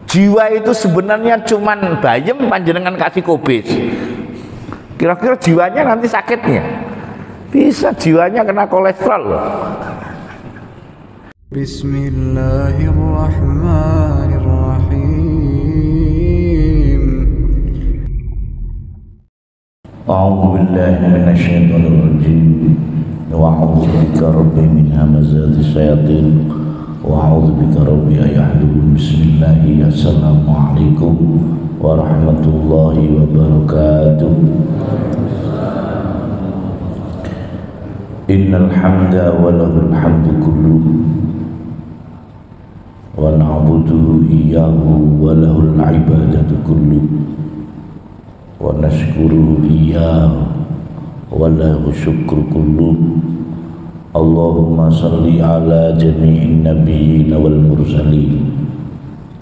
Jiwa itu sebenarnya cuman bayem panjenengan kasih kobis. Kira-kira jiwanya nanti sakitnya. Bisa jiwanya kena kolesterol loh. Bismillahirrahmanirrahim. A'udzu billahi minasyaitonir rajim. Wa a'udzu bika rabbi min hamazatis syayatin. Wa a'udzu bika rabbi an yahdurun. Bismillahi. Assalamualaikum warahmatullahi wabarakatuh. Innal hamda wa lahul hamdu kulluhu wa na'budu iyyahu wa lahul ibadatu kulluhu wa nashkuru iyyahu wa lahu syukru kulluhu. Allahumma salli ala jami'in nabiyyin wal mursalin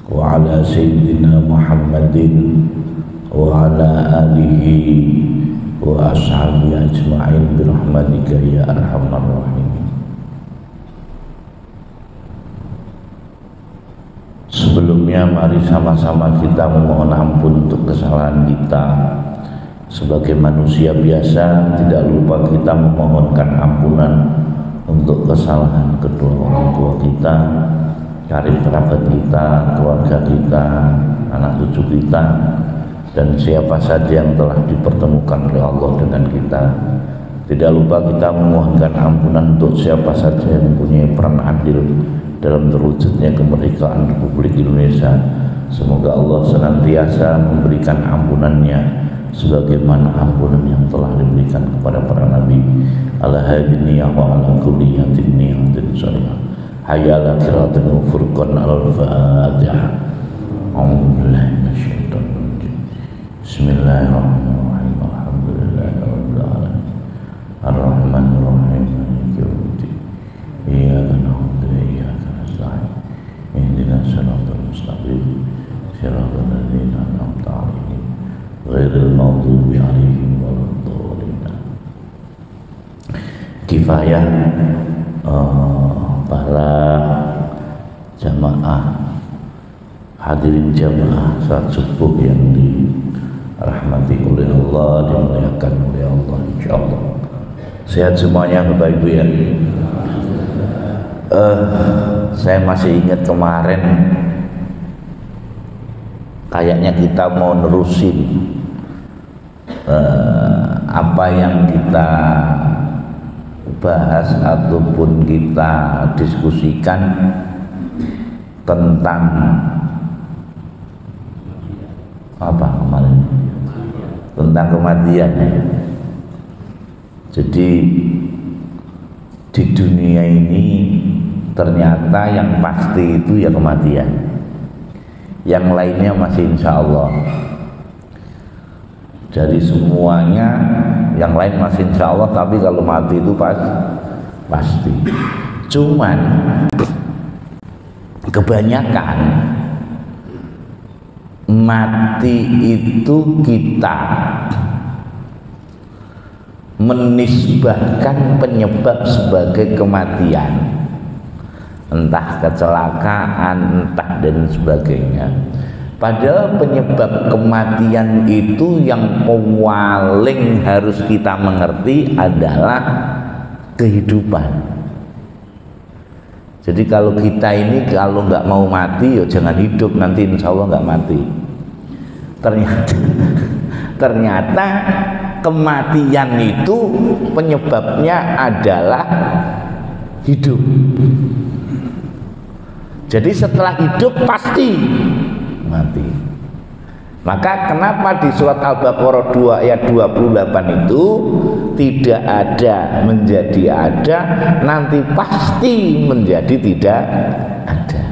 wa ala sayyidina Muhammadin wa ala alihi wa ashabi ajma'in birahmatika ya arhamar rahimin. Sebelumnya mari sama-sama kita memohon ampun untuk kesalahan kita. Sebagai manusia biasa, tidak lupa kita memohonkan ampunan untuk kesalahan kedua orang tua kita, karib kerabat kita, keluarga kita, anak cucu kita, dan siapa saja yang telah dipertemukan oleh Allah dengan kita. Tidak lupa kita memohonkan ampunan untuk siapa saja yang mempunyai peran andil dalam terwujudnya kemerdekaan Republik Indonesia. Semoga Allah senantiasa memberikan ampunannya sebagaimana ampunan yang telah diberikan kepada para nabi. Ala hadini wa ala kulli yatini amdin salihah. Hayya ala kiratin furqan al-Fatihah. A'udzubillahi minasyaitonir rajim. Bismillahirrahmanirrahim. Alhamdulillahirabbil alamin. Ar-Rahmanir Rahim. Maliki yaumiddin. Iyyaka na'budu wa iyyaka nasta'in. Ihdinas siratal mustaqim. Siratal ladzina an'amta 'alaihim ghairil maghdubi 'alaihim waladdallin. Kifayah para jamaah hadirin jamaah saat subuh yang dirahmati oleh Allah, dimuliakan oleh Allah, insyaallah. Sehat semuanya Bapak Ibu ya. Saya masih ingat kemarin kayaknya kita mau nerusin apa yang kita bahas ataupun kita diskusikan tentang apa kemarin, tentang kematian. Jadi di dunia ini ternyata yang pasti itu ya kematian, yang lainnya masih insya Allah. Dari semuanya yang lain masih insya Allah, tapi kalau mati itu pasti. Cuman kebanyakan mati itu kita menisbahkan penyebab sebagai kematian, entah kecelakaan, entah dan sebagainya. Padahal penyebab kematian itu yang paling harus kita mengerti adalah kehidupan. Jadi kalau kita ini kalau nggak mau mati, ya jangan hidup, nanti insya Allah nggak mati. Ternyata kematian itu penyebabnya adalah hidup. Jadi setelah hidup pasti mati. Maka kenapa di surat Al-Baqarah 2 ayat 28 itu tidak ada menjadi ada, nanti pasti menjadi tidak ada.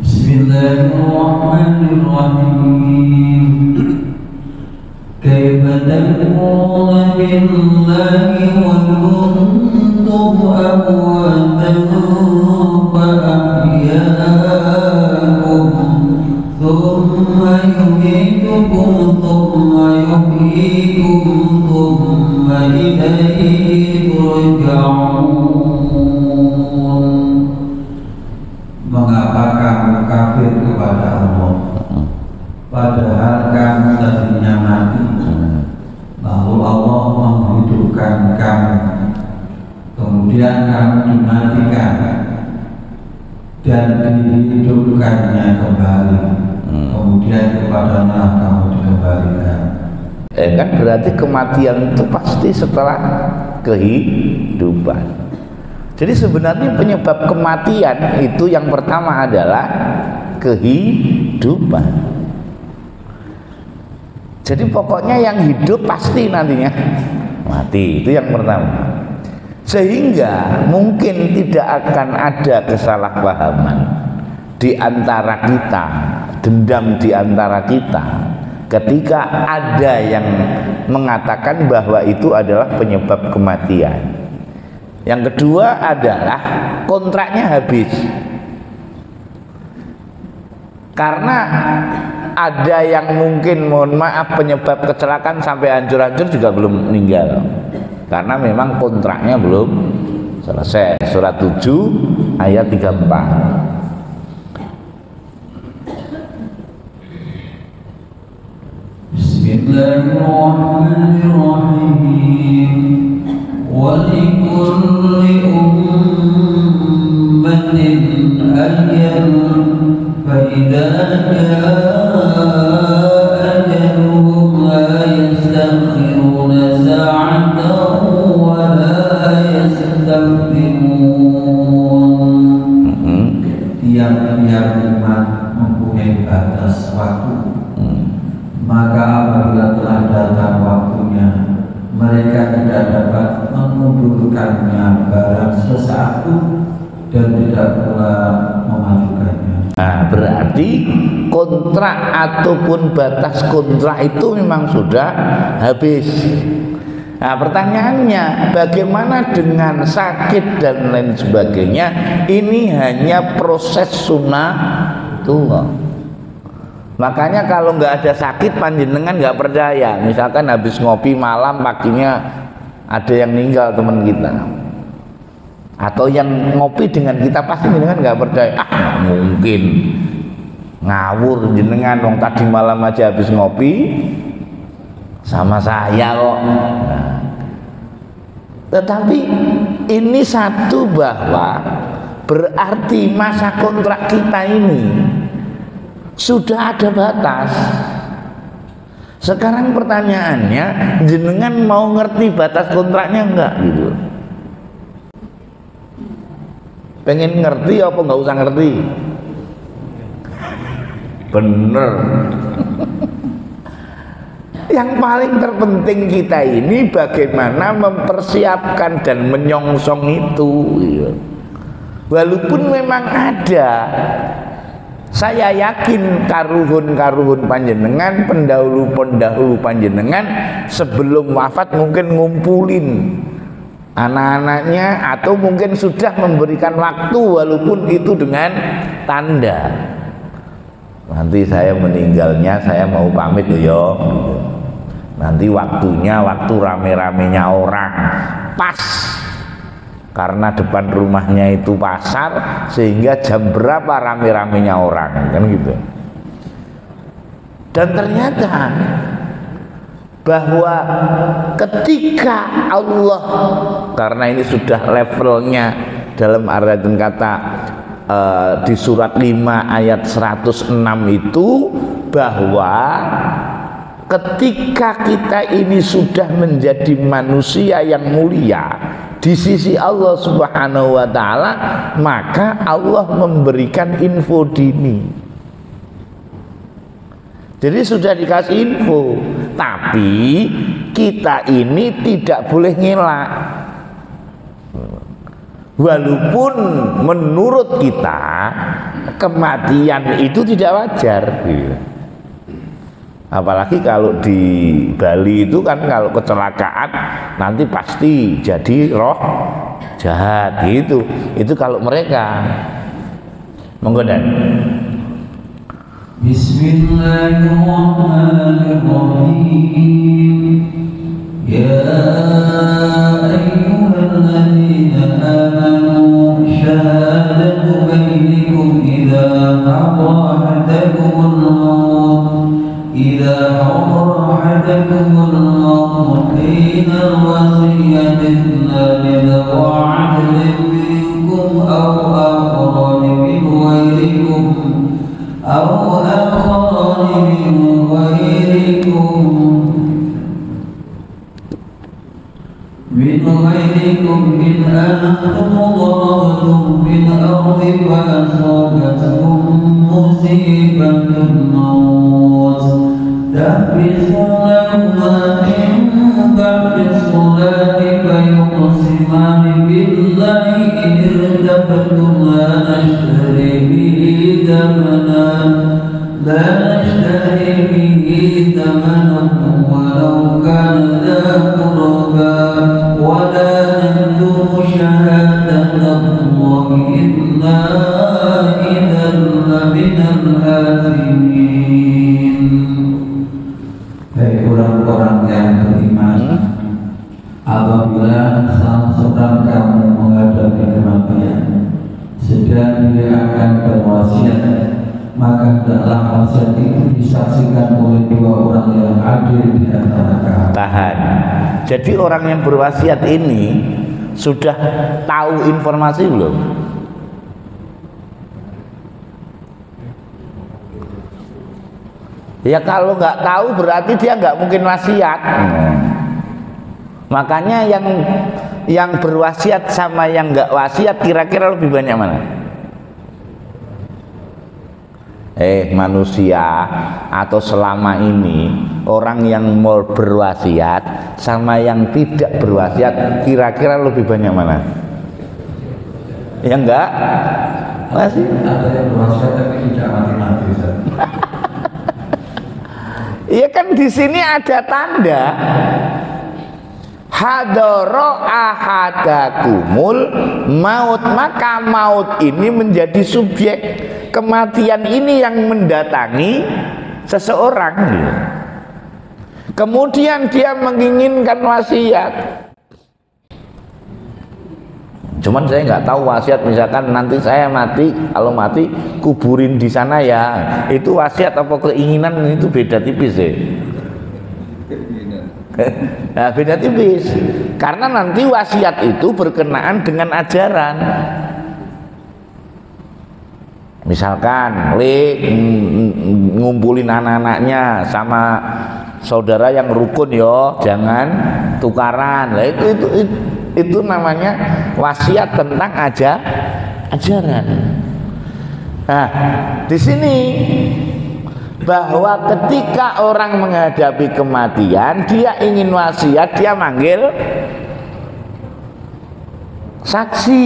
Bismillahirrahmanirrahim. Kaifa takfuruna billahi wa kuntum amwatan fa ahyaakum thumma yumitukum thumma yuhyikum thumma ilayhi turja'un. kemudian kamu dimatikan dan dihidupkannya kembali, kemudian kepadanya kamu dikembalikan. Kan berarti kematian itu pasti setelah kehidupan. Jadi sebenarnya penyebab kematian itu yang pertama adalah kehidupan. Jadi pokoknya yang hidup pasti nantinya mati, itu yang pertama. Sehingga mungkin tidak akan ada kesalahpahaman di antara kita, dendam di antara kita, ketika ada yang mengatakan bahwa itu adalah penyebab kematian. Yang kedua adalah kontraknya habis. Karena ada yang mungkin, mohon maaf, penyebab kecelakaan sampai hancur-hancur juga belum meninggal. Karena memang kontraknya belum selesai. Surat 7 ayat 34. Bismillahirrahmanirrahim. Walikulli ummatin ajal, fa idza jaa ajaluhum la yastakhiruna sa'atan wa la yastaqdimun. Tiap-tiap umat mempunyai batas waktu. Maka apabila telah datang waktunya, mereka tidak dapat mengundurkannya barang sesaat pun dan tidak pula memajukannya. Nah, berarti kontrak ataupun batas kontrak itu memang sudah habis. Nah, pertanyaannya, bagaimana dengan sakit dan lain sebagainya? Ini hanya proses sunatullah. Makanya kalau nggak ada sakit, panjenengan nggak percaya. Misalkan habis ngopi malam, paginya ada yang meninggal teman kita, atau yang ngopi dengan kita, pasti jenengan nggak percaya. Nggak mungkin, ngawur jenengan, dong tadi malam aja habis ngopi sama saya kok. Nah, tetapi ini satu, bahwa berarti masa kontrak kita ini sudah ada batas. Sekarang pertanyaannya, jenengan mau ngerti batas kontraknya enggak gitu? Pengen ngerti apa nggak usah ngerti? Bener. Yang paling terpenting kita ini bagaimana mempersiapkan dan menyongsong itu gitu. Walaupun memang ada, saya yakin karuhun-karuhun panjenengan, pendahulu-pendahulu panjenengan sebelum wafat mungkin ngumpulin anak-anaknya, atau mungkin sudah memberikan waktu walaupun itu dengan tanda, nanti saya meninggalnya saya mau pamit yo. Nanti waktunya waktu rame-ramenya orang, pas karena depan rumahnya itu pasar, sehingga jam berapa rame-ramenya orang, kan gitu. Dan ternyata bahwa ketika Allah, karena ini sudah levelnya dalam artian kata di surat 5 ayat 106 itu, bahwa ketika kita ini sudah menjadi manusia yang mulia di sisi Allah Subhanahu wa ta'ala, maka Allah memberikan info dini. Jadi sudah dikasih info, tapi kita ini tidak boleh ngelak. Walaupun menurut kita kematian itu tidak wajar. Apalagi kalau di Bali itu kan, kalau kecelakaan nanti pasti jadi roh jahat gitu. Itu kalau mereka. Monggo Dan. Bismillahirrahmanirrahim. Ya ayyuhalladzina amanu syahadatu bainakum idza hadarakumul maut حين الوصية الذي وعد أنتم ضربتم في الأرض فأصابتكم مصيبة الموت تحبسونهما من بعد الصلاة فيقسمان بالله إن ارتبتم لا نشتري به ثمنا ولو كان ذا قربى ولا نكتم شهادة الله إنا إذا لمن الآثمين. Hei orang-orang yang beriman, apabila salah seorang kamu menghadapi kematian sedang dia akan berwasiat, maka hendaklah wasiat itu disaksikan oleh dua orang yang adil di antara kamu. Tahan. Jadi orang yang berwasiat ini sudah tahu informasi belum? Ya kalau nggak tahu berarti dia nggak mungkin wasiat. Makanya yang berwasiat sama yang nggak wasiat kira-kira lebih banyak mana? Manusia atau selama ini orang yang mau berwasiat sama yang tidak berwasiat kira-kira lebih banyak mana? Ya enggak? Masih ada yang berwasiat tapi tidak mati-mati. Iya kan di sini ada tanda hadoro ahadakumul maut, maka maut ini menjadi subjek, kematian ini yang mendatangi seseorang. Kemudian dia menginginkan wasiat. Cuman saya nggak tahu wasiat, misalkan nanti saya mati, kalau mati kuburin di sana ya, itu wasiat apa keinginan, itu beda tipis ya. Nah, beda tipis. Karena nanti wasiat itu berkenaan dengan ajaran. Misalkan ngumpulin anak-anaknya sama saudara yang rukun yo, jangan tukaran. Lah itu namanya wasiat tentang ajaran. Nah, di sini bahwa ketika orang menghadapi kematian, dia ingin wasiat, dia manggil saksi.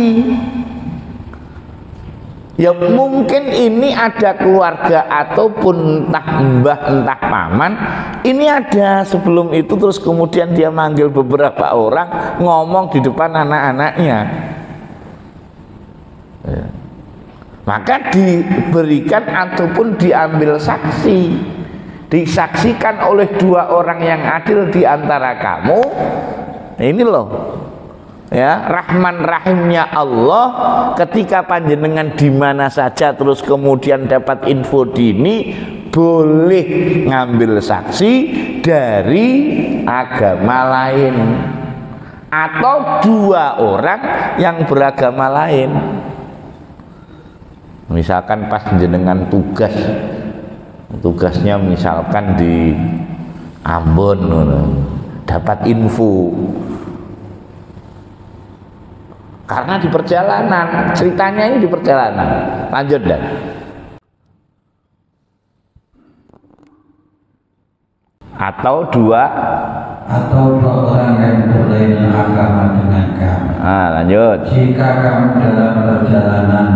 Ya mungkin ini ada keluarga ataupun entah mbah entah paman, ini ada sebelum itu, terus kemudian dia manggil beberapa orang ngomong di depan anak-anaknya ya. Maka diberikan ataupun diambil saksi, disaksikan oleh dua orang yang adil di antara kamu. Ini loh ya, Rahman Rahimnya Allah, ketika panjenengan di mana saja terus kemudian dapat info dini, boleh ngambil saksi dari agama lain atau dua orang yang beragama lain. Misalkan pas jenengan tugasnya misalkan di Ambon, dapat info karena di perjalanan, ceritanya ini di perjalanan. Lanjut dan atau dua orang yang berbeda agama dengan kamu. Lanjut. Jika kamu dalam perjalanan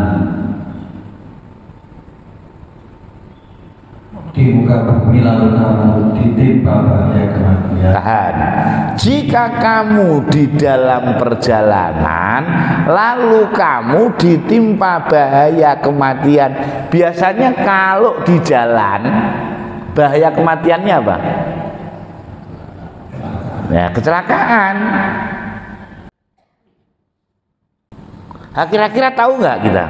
di muka bumi lalu kamu ditimpa bahaya kematian. Tahan. Jika kamu di dalam perjalanan lalu kamu ditimpa bahaya kematian, biasanya kalau di jalan bahaya kematiannya apa? Ya, kecelakaan. Kira-kira tahu nggak kita?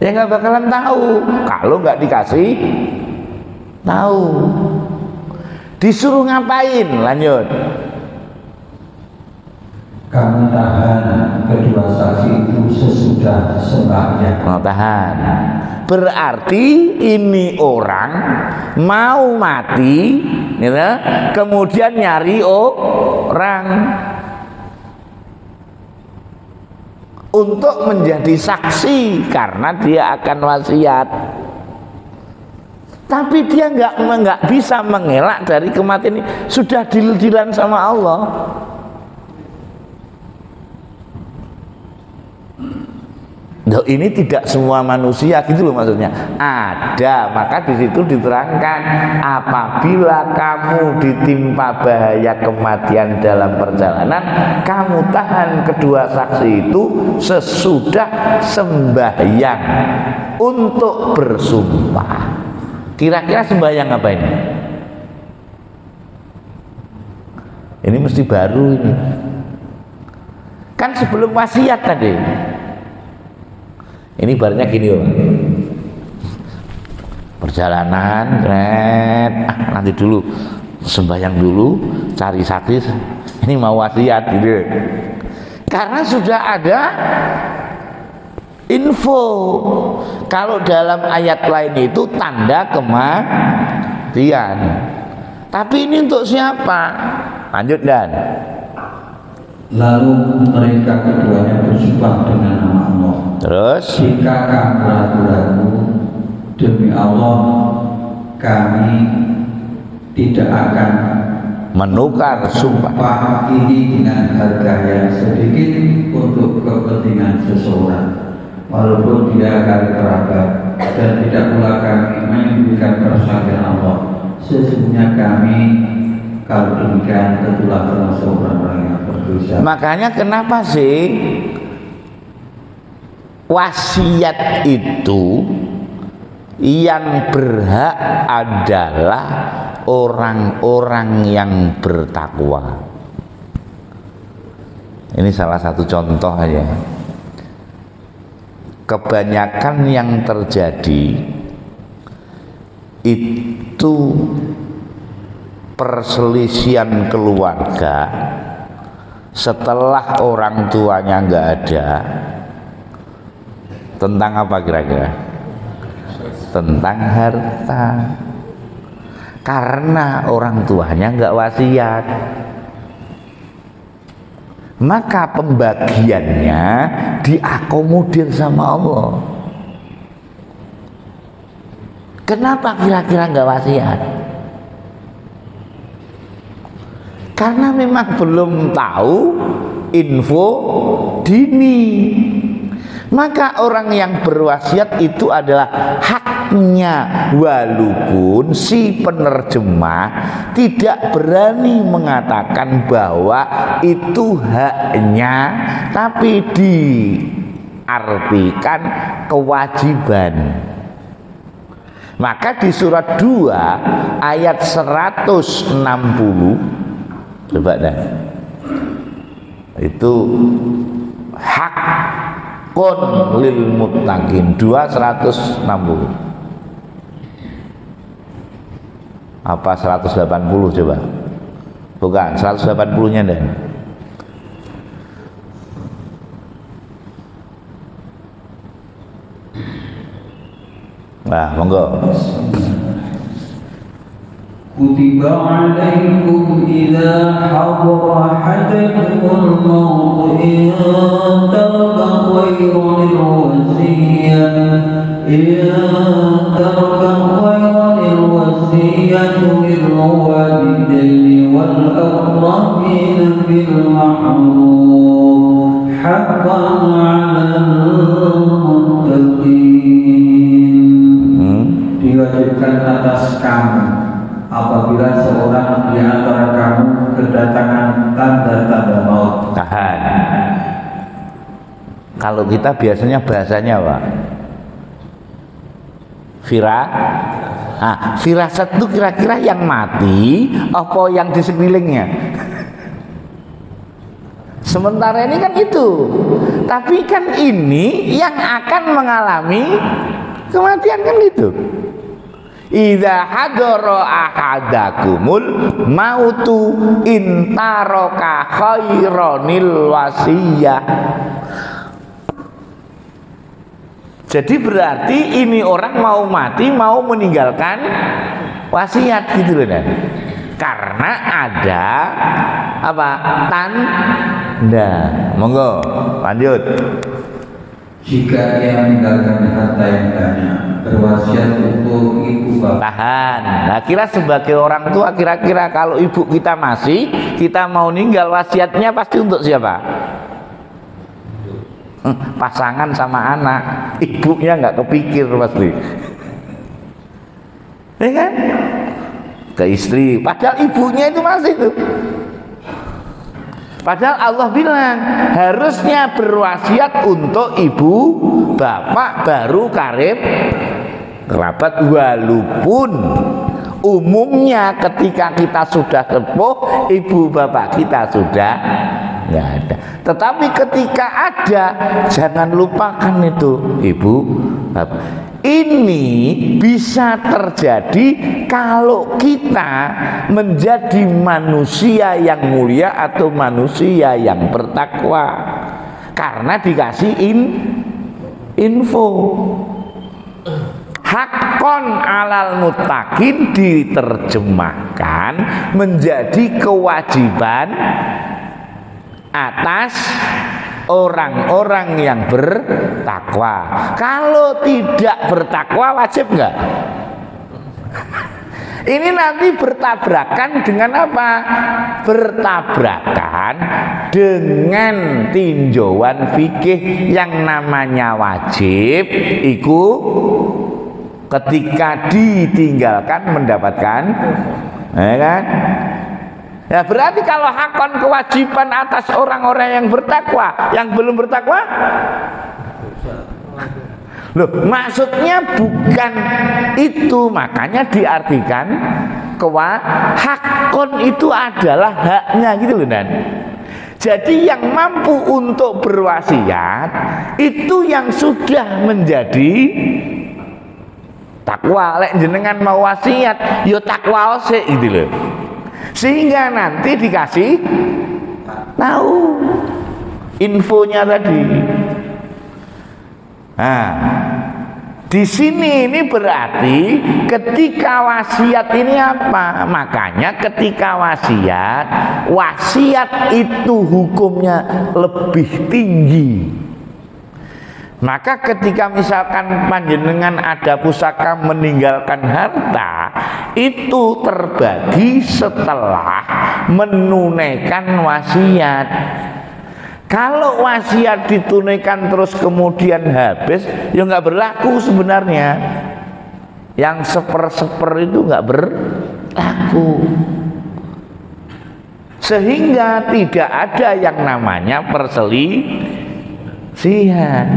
Ya nggak bakalan tahu kalau nggak dikasih tahu. Disuruh ngapain? Lanjut. Kamu tahan kedua saksi itu sesudah sembahyang. Tahan. Berarti ini orang mau mati, gitu, kemudian nyari orang untuk menjadi saksi karena dia akan wasiat. Tapi dia nggak bisa mengelak dari kematian ini, sudah deal-dealan sama Allah. Loh, ini tidak semua manusia gitu loh maksudnya. Ada, maka di situ diterangkan apabila kamu ditimpa bahaya kematian dalam perjalanan, kamu tahan kedua saksi itu sesudah sembahyang untuk bersumpah. Kira-kira sembahyang apa ini? Ini mesti baru ini. Kan sebelum wasiat tadi. Ini barunya gini loh. Perjalanan, nanti dulu sembahyang dulu, cari saksi. Ini mau wasiat gitu. Karena sudah ada info. Kalau dalam ayat lain itu tanda kematian. Tapi ini untuk siapa? Lanjut Dan. Lalu mereka keduanya bersumpah dengan nama Allah. Terus, jika kamu ragu-ragu, demi Allah kami tidak akan menukar sumpah ini dengan harga yang sedikit untuk kepentingan seseorang, walaupun dia kali kerabat, dan tidak pula kami menyembunyikan persaksian Allah. Sesungguhnya kami kalau demikian tentulah termasuk orang-orang yang berdosa. Makanya kenapa sih wasiat itu yang berhak adalah orang-orang yang bertakwa? Ini salah satu contoh aja. Kebanyakan yang terjadi itu perselisihan keluarga setelah orang tuanya nggak ada. Tentang apa kira-kira? Tentang harta. Karena orang tuanya nggak wasiat, maka pembagiannya diakomodir sama Allah. Kenapa kira-kira nggak wasiat? Karena memang belum tahu info dini. Maka orang yang berwasiat itu adalah haknya, walaupun si penerjemah tidak berani mengatakan bahwa itu haknya, tapi diartikan kewajiban. Maka di surat 2 ayat 160, coba dah, itu hak kon lil muttaqin 260 apa 180 coba, bukan 180 nya deh. Nah, monggo. Kutiba alaikum idza hadara ahadakumul maut in taraka khairan al-wasiyyatu lil walidayni wal aqrabin bil ma'ruf haqqan 'alal muttaqin. Diwajibkan atas kamu apabila seorang di antara kamu kedatangan tanda-tanda maut. Tahan. Kalau kita biasanya bahasanya apa? Firasat itu kira-kira yang mati apa yang di sekelilingnya? Sementara ini kan itu. Tapi kan ini yang akan mengalami kematian kan gitu. Idza hadara ahadakumul mautu intaraka khairanil wasiyah. Jadi berarti ini orang mau mati, mau meninggalkan wasiat gitu loh. karena ada apa? Tanda. Monggo lanjut. Jika ia meninggalkan harta yang banyak, berwasiat untuk ibu bapak. Tahan. Nah, kira sebagai orang tua, kira-kira kalau ibu kita masih, kita mau ninggal, wasiatnya pasti untuk siapa? Pasangan sama anak. Ibunya nggak kepikir pasti. Ya kan? Ke istri. Padahal ibunya itu masih tuh. Padahal Allah bilang harusnya berwasiat untuk ibu, bapak, baru karib, kerabat. Walaupun umumnya ketika kita sudah sepuh, ibu bapak kita sudah nggak ada. Tetapi ketika ada, jangan lupakan itu ibu, bapak. Ini bisa terjadi kalau kita menjadi manusia yang mulia atau manusia yang bertakwa, karena dikasih info. Hakon alal muttaqin diterjemahkan menjadi kewajiban atas orang-orang yang bertakwa. Kalau tidak bertakwa wajib enggak? Ini nanti bertabrakan dengan apa? Bertabrakan dengan tinjauan fikih yang namanya wajib iku ketika ditinggalkan mendapatkan, ya kan? Ya berarti kalau hakon kewajiban atas orang-orang yang bertakwa, yang belum bertakwa, loh, maksudnya bukan itu. Makanya diartikan hakon itu adalah haknya gitu loh, Dan. Jadi yang mampu untuk berwasiat itu yang sudah menjadi takwa. Lek jenengan mau wasiat, yo takwa sik gitu loh. Sehingga nanti dikasih tahu infonya tadi. Nah, di sini ini berarti ketika wasiat ini apa? Makanya ketika wasiat itu hukumnya lebih tinggi. Maka ketika misalkan panjenengan ada pusaka meninggalkan harta, itu terbagi setelah menunaikan wasiat. Kalau wasiat ditunaikan terus kemudian habis, ya nggak berlaku sebenarnya. Yang seper itu nggak berlaku. Sehingga tidak ada yang namanya perselisihan.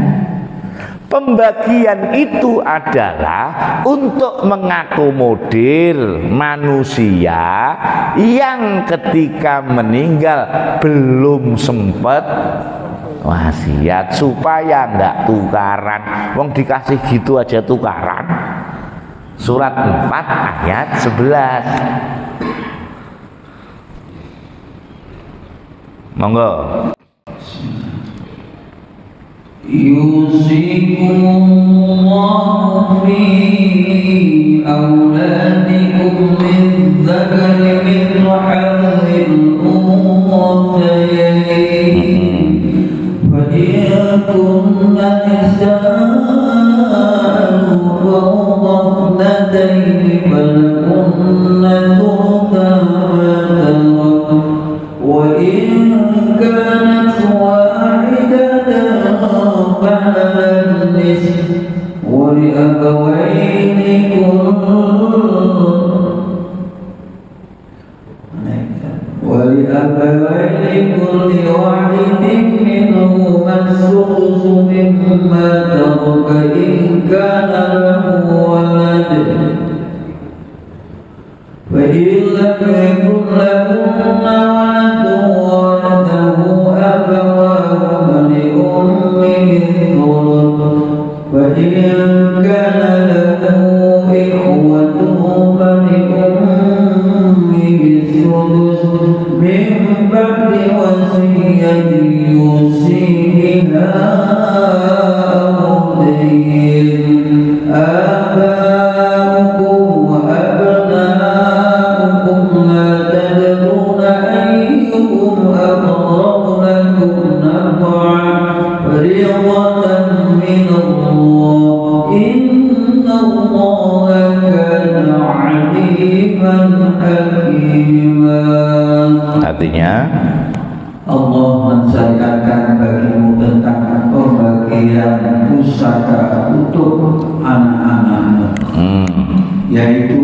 Pembagian itu adalah untuk mengakomodir manusia yang ketika meninggal belum sempat wasiat, supaya enggak tukaran. Wong dikasih gitu aja tukaran. Surat 4 ayat 11. Monggo. Yusikumullahu fi auladikum lidzakari mithlu hadhil unthayayn wa in kunna nisa'an fawqa natayni falakunna thulutha wa in kanat ولأبوين كل واحد منهما السدس مما ترك إن كان له ولد فإن لم يكن لهن ولد ورثه أبواه لأمه الثلث فإن كان له إخوة فلأمه السدس من بعد وصية يوصي بها أو دين. آباؤكم وأبناؤكم لا memperingatkan bagimu tentang pembagian pusaka untuk anak-anakmu, yaitu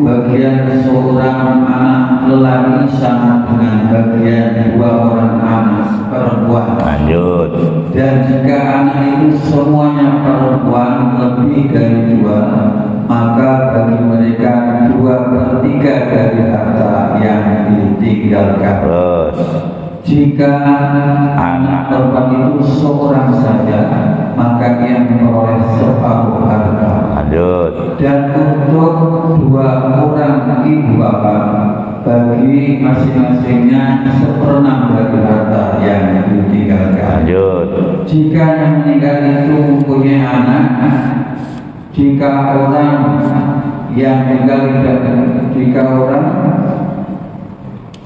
bagian seorang anak lelaki sama dengan bagian dua orang anak perempuan. Lanjut. Dan jika anak itu semuanya perempuan lebih dari dua, maka bagi mereka 2/3 dari harta yang ditinggalkan. Terus. Jika anak perempuan itu seorang saja, maka ia memperoleh separuh harta. Lanjut. Dan untuk 2 orang ibu bapak, bagi masing-masingnya 1/6 dari harta yang ditinggalkan. Lanjut. Jika yang meninggal itu mempunyai anak, jika orang yang meninggal jika orang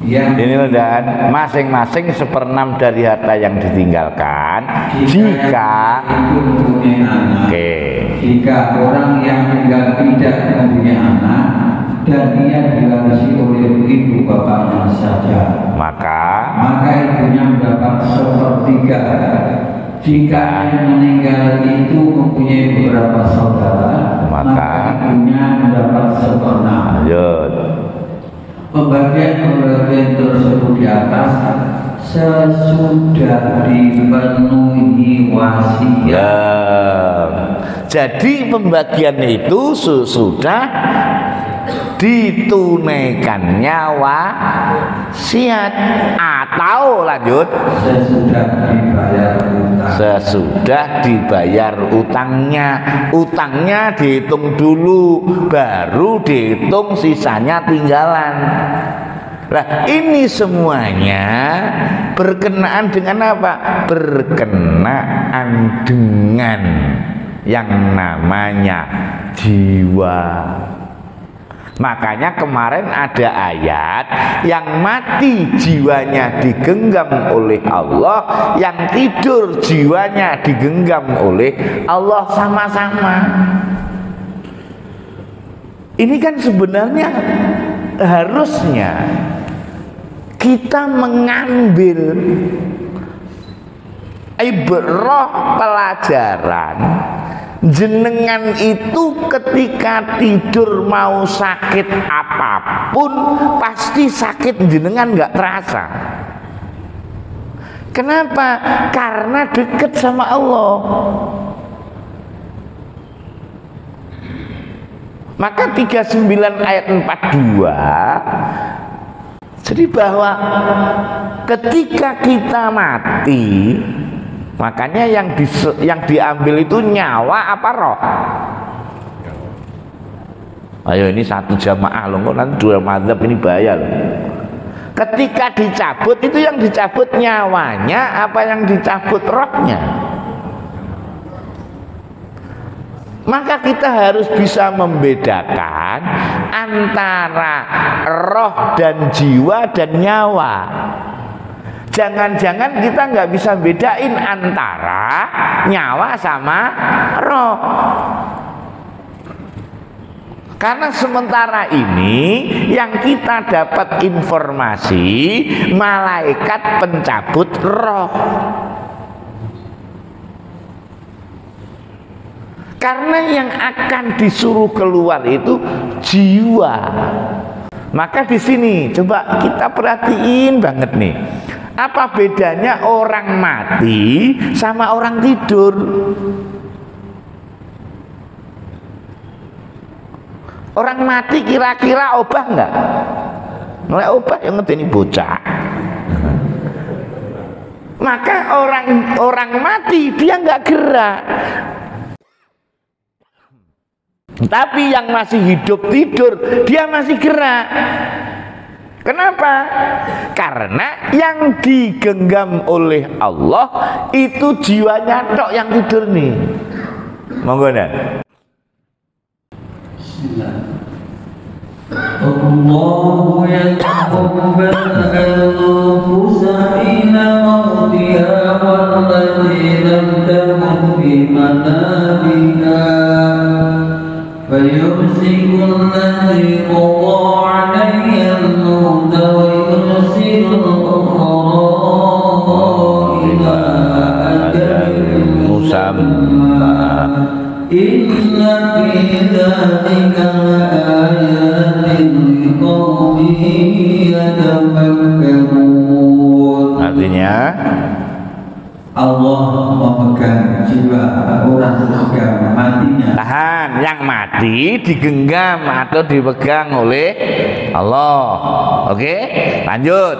yang ini dan masing-masing 1/6 dari harta yang ditinggalkan jika itu mempunyai anak. Oke. Jika orang yang meninggal tidak mempunyai anak dan ia diwarisi oleh ibu bapaknya saja, maka ibunya mendapat 1/3. Jika yang meninggal itu mempunyai beberapa saudara, maka ibunya mendapat 1/6. lanjut. Pembagian tersebut di atas sesudah dipenuhi wasiat. Ya. Jadi pembagian itu sesudah ditunaikannya wasiat atau lanjut sesudah dibayar utangnya. Utangnya dihitung dulu, baru dihitung sisanya tinggalan. Nah, ini semuanya berkenaan dengan apa? Berkenaan dengan yang namanya jiwa. Makanya kemarin ada ayat yang mati jiwanya digenggam oleh Allah, yang tidur jiwanya digenggam oleh Allah sama-sama. Ini kan sebenarnya harusnya kita mengambil ibrah pelajaran. Jenengan itu ketika tidur mau sakit apapun pasti sakit jenengan nggak terasa. Kenapa? Karena dekat sama Allah. Maka 39 ayat 42 jadi bahwa ketika kita mati, makanya yang diambil itu nyawa apa roh? Ayo ini satu jamaah loh, nanti 2 mazhab ini bahaya loh. Ketika dicabut itu yang dicabut nyawanya apa yang dicabut rohnya? Maka kita harus bisa membedakan antara roh dan jiwa dan nyawa. Jangan-jangan kita nggak bisa bedain antara nyawa sama roh. Karena sementara ini yang kita dapat informasi malaikat pencabut roh. Karena yang akan disuruh keluar itu jiwa. Maka di sini coba kita perhatiin banget nih. Apa bedanya orang mati sama orang tidur? Orang mati kira-kira obah nggak? Mulai obah yang ngedeni bocah. Maka orang mati dia nggak gerak. Tapi yang masih hidup tidur dia masih gerak. Kenapa? Karena yang digenggam oleh Allah itu jiwanya tok yang tidur nih. Monggo dah. Allahu yataqabbal anfusa hina mautiha wallati lam tamut bi manamiha fayumsiku allati qada 'alayha al-maut wa yursilu al-ukhra ila Inna fi dzalika laayatin liqaumin yatafakkarun. Artinya Allah memegang jiwa orang memegang matinya. Tahan, yang mati digenggam atau dipegang oleh Allah. Oke, lanjut.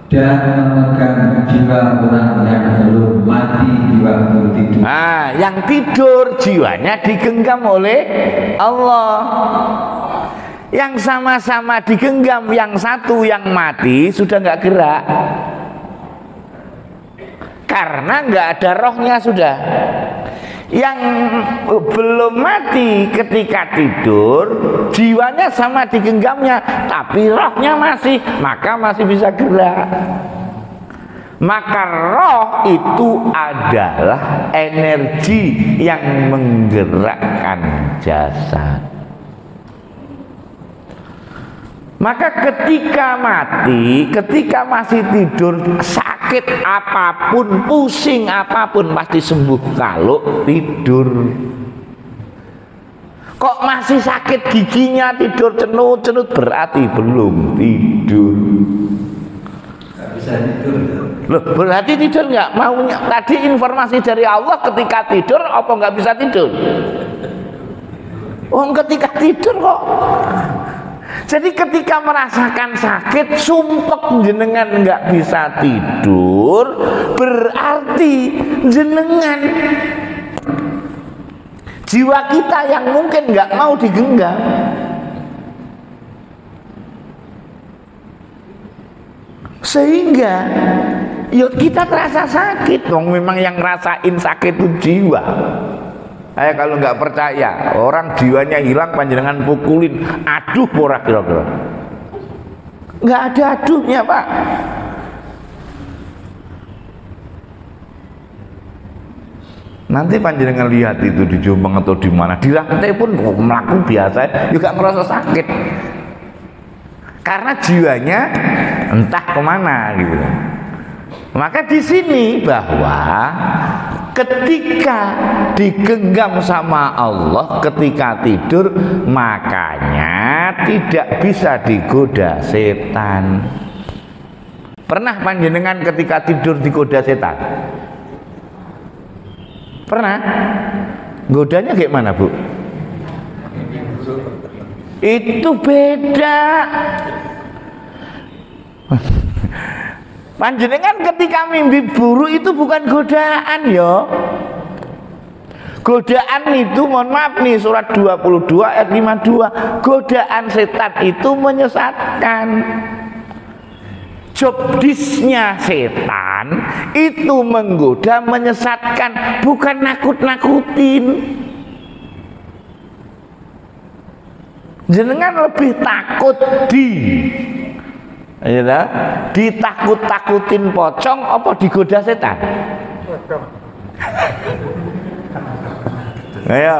Dan memegang jiwa orang yang belum mati di waktu tidur. Nah, yang tidur jiwanya digenggam oleh Allah. Yang sama-sama digenggam, yang satu yang mati sudah nggak gerak. Karena nggak ada rohnya sudah. Yang belum mati ketika tidur jiwanya sama digenggamnya, tapi rohnya masih, maka masih bisa gerak. Maka roh itu adalah energi yang menggerakkan jasad. Maka ketika mati, ketika masih tidur, sakit apapun, pusing apapun pasti sembuh kalau tidur. Kok masih sakit giginya, tidur cenut-cenut, berarti belum tidur. Gak bisa tidur. Loh, berarti tidur nggak? Maunya tadi informasi dari Allah ketika tidur, apa nggak bisa tidur? Oh, ketika tidur kok. Jadi ketika merasakan sakit, sumpek jenengan nggak bisa tidur, berarti jenengan jiwa kita yang mungkin nggak mau digenggam. Sehingga yuk kita terasa sakit. Dong, memang yang ngerasain sakit itu jiwa. Kalau nggak percaya, orang jiwanya hilang panjenengan pukulin, aduh ora kira-kira. Nggak ada aduhnya, Pak. Nanti panjenengan lihat itu di Jombang atau di mana, di lantai pun melaku biasa juga ngerasa sakit. Karena jiwanya entah kemana gitu. Maka di sini bahwa ketika digenggam sama Allah ketika tidur, makanya tidak bisa digoda setan. Pernah panjenengan ketika tidur digoda setan? Pernah? Godanya gimana, Bu? Itu beda. Panjenengan ketika mimpi buruk itu bukan godaan ya. Godaan itu, mohon maaf nih, surat 22 ayat 52. Godaan setan itu menyesatkan. Job disk-nya setan itu menggoda, menyesatkan, bukan nakut-nakutin. Jenengan lebih takut ditakut-takutin pocong apa digoda setan? Ayo.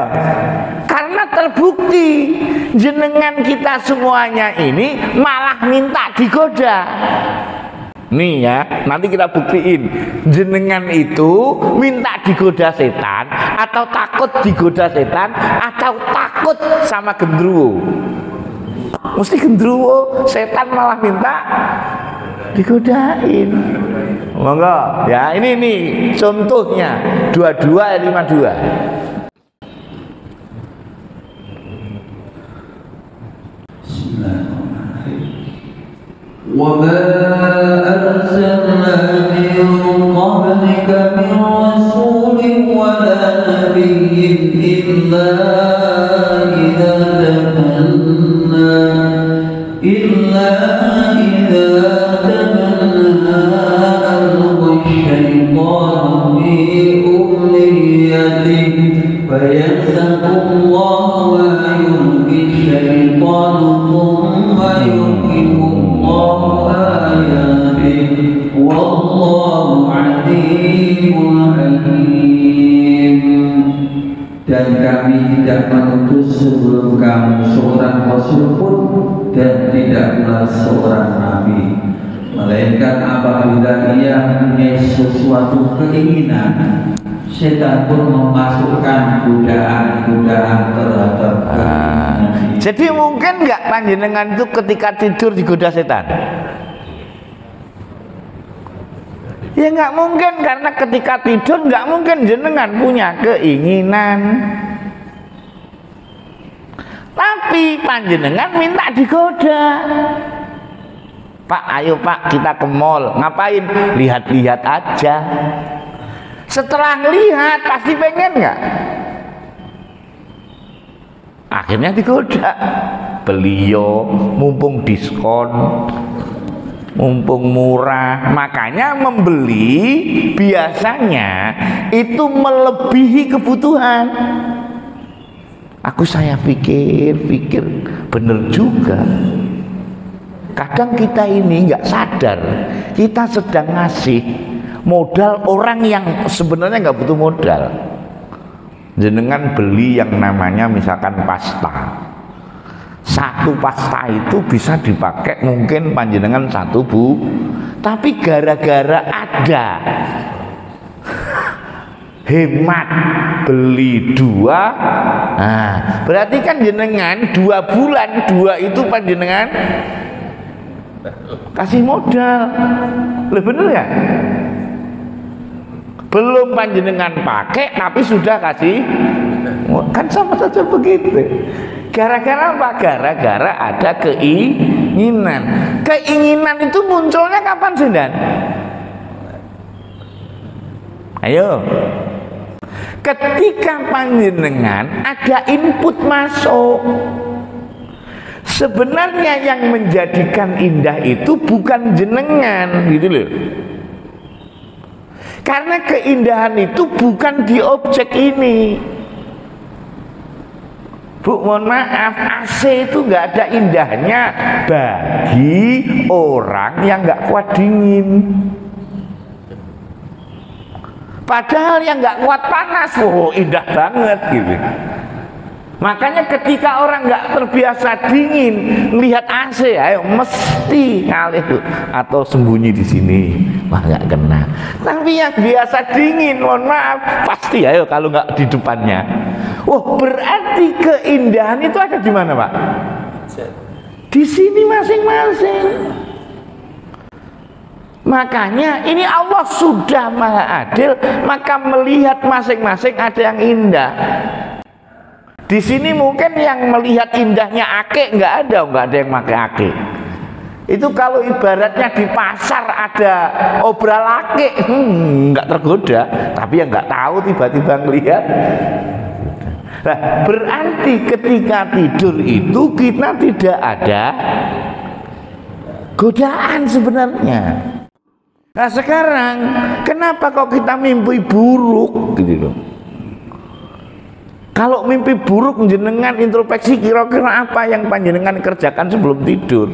Karena terbukti jenengan kita semuanya ini malah minta digoda. Nih ya, nanti kita buktiin jenengan itu minta digoda setan atau takut digoda setan atau takut sama gendruwo. Mesti gendruwo, setan malah minta digodain. Monggo ya, ini nih contohnya 22 ayat 52. وَمَا أَرْسَلْنَا مِن قَبْلِكَ مِن رَّسُولٍ وَلَا نَبِيٍّ إِلَّا إِذَا تَمَنَّى أَلْقَى الشَّيْطَانُ فِي أُمْنِيَّتِهِ فَيَنسَخُ اللَّهُ مَا يُلْقِي الشَّيْطَانُ ثُمَّ يُحْكِمُ اللَّهُ آيَاتِهِ وَاللَّهُ عَلِيمٌ حَكِيمٌ. Dan kami tidak mengutus sebelum kamu seorang rasul pun dan tidak pula seorang nabi, melainkan apabila ia mempunyai sesuatu keinginan, setan pun memasukkan godaan-godaan terhadap jadi mungkin nggak panjenengan itu ketika tidur digoda setan? Ya nggak mungkin, karena ketika tidur nggak mungkin jenengan punya keinginan. Tapi panjenengan minta digoda. Pak, ayo Pak, kita ke mall. Ngapain? Lihat-lihat aja. Setelah lihat pasti pengen nggak? Akhirnya digoda. Beliau mumpung diskon, mumpung murah. Makanya membeli biasanya itu melebihi kebutuhan. Saya pikir bener juga. Kadang kita ini nggak sadar kita sedang ngasih modal orang yang sebenarnya nggak butuh modal. Jenengan beli yang namanya misalkan pasta. Satu pasta itu bisa dipakai mungkin panjenengan 1 bu, tapi gara-gara ada hemat beli 2, nah berarti kan jenengan 2 bulan 2 itu panjenengan kasih modal. Loh bener ya? Belum panjenengan pakai tapi sudah kasih, kan sama saja begitu. Gara-gara apa? Gara-gara ada keinginan. Keinginan itu munculnya kapan sih, Dan? Ayo. Ketika panjenengan ada input masuk. Sebenarnya yang menjadikan indah itu bukan jenengan, gitu loh. Karena keindahan itu bukan di objek ini. Bu, mohon maaf, AC itu nggak ada indahnya bagi orang yang nggak kuat dingin. Padahal yang nggak kuat panas, indah banget gitu. Makanya ketika orang nggak terbiasa dingin, lihat AC, ayo mesti ngalih tuh atau sembunyi di sini, wah nggak kena. Tapi yang biasa dingin, mohon maaf, pasti ayo kalau nggak di depannya. Berarti keindahan itu ada di mana, Pak? Di sini masing-masing. Makanya ini Allah sudah maha adil, maka melihat masing-masing ada yang indah. Di sini mungkin yang melihat indahnya akik nggak ada yang pakai akik. Itu kalau ibaratnya di pasar ada obral akik, nggak tergoda. Tapi yang nggak tahu tiba-tiba ngelihat. Nah, berarti ketika tidur itu kita tidak ada godaan sebenarnya. Nah sekarang kenapa kok kita mimpi buruk gitu loh? Kalau mimpi buruk jenengan introspeksi kira-kira apa yang panjenengan kerjakan sebelum tidur?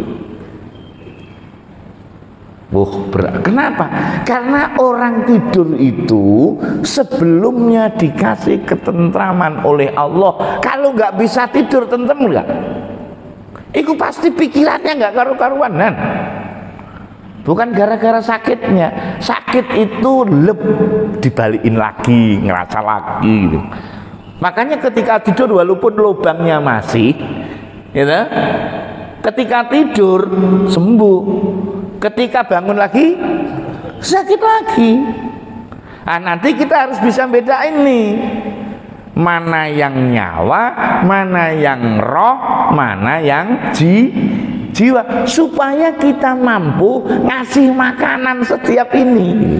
Kenapa? Karena orang tidur itu sebelumnya dikasih ketentraman oleh Allah. Kalau nggak bisa tidur tentrem nggak? Itu pasti pikirannya nggak karu-karuan, kan? Bukan gara-gara sakitnya. Sakit itu dibalikin lagi, ngerasa lagi gitu. Makanya ketika tidur walaupun lubangnya masih, gitu, ketika tidur sembuh, ketika bangun lagi sakit lagi. Nah, nanti kita harus bisa bedain nih, mana yang nyawa, mana yang roh, mana yang jiwa, supaya kita mampu ngasih makanan setiap ini.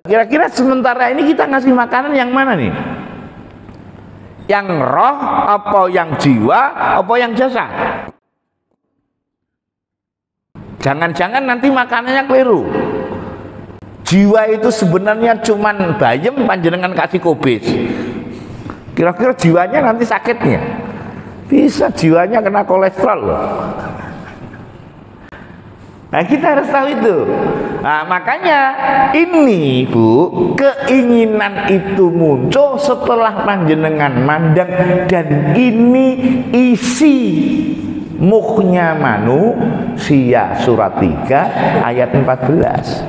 Kira-kira sementara ini kita ngasih makanan yang mana nih? Yang roh, apa yang jiwa, apa yang jasad? Jangan-jangan nanti makanannya keliru. Jiwa itu sebenarnya cuman bayem, panjenengan kasih kobis. Kira-kira jiwanya nanti sakitnya. Bisa jiwanya kena kolesterol loh. Nah kita harus tahu itu. Nah makanya ini Bu, keinginan itu muncul setelah panjenengan mandang, dan ini isi mukhnya manusia, surat 3 ayat 14.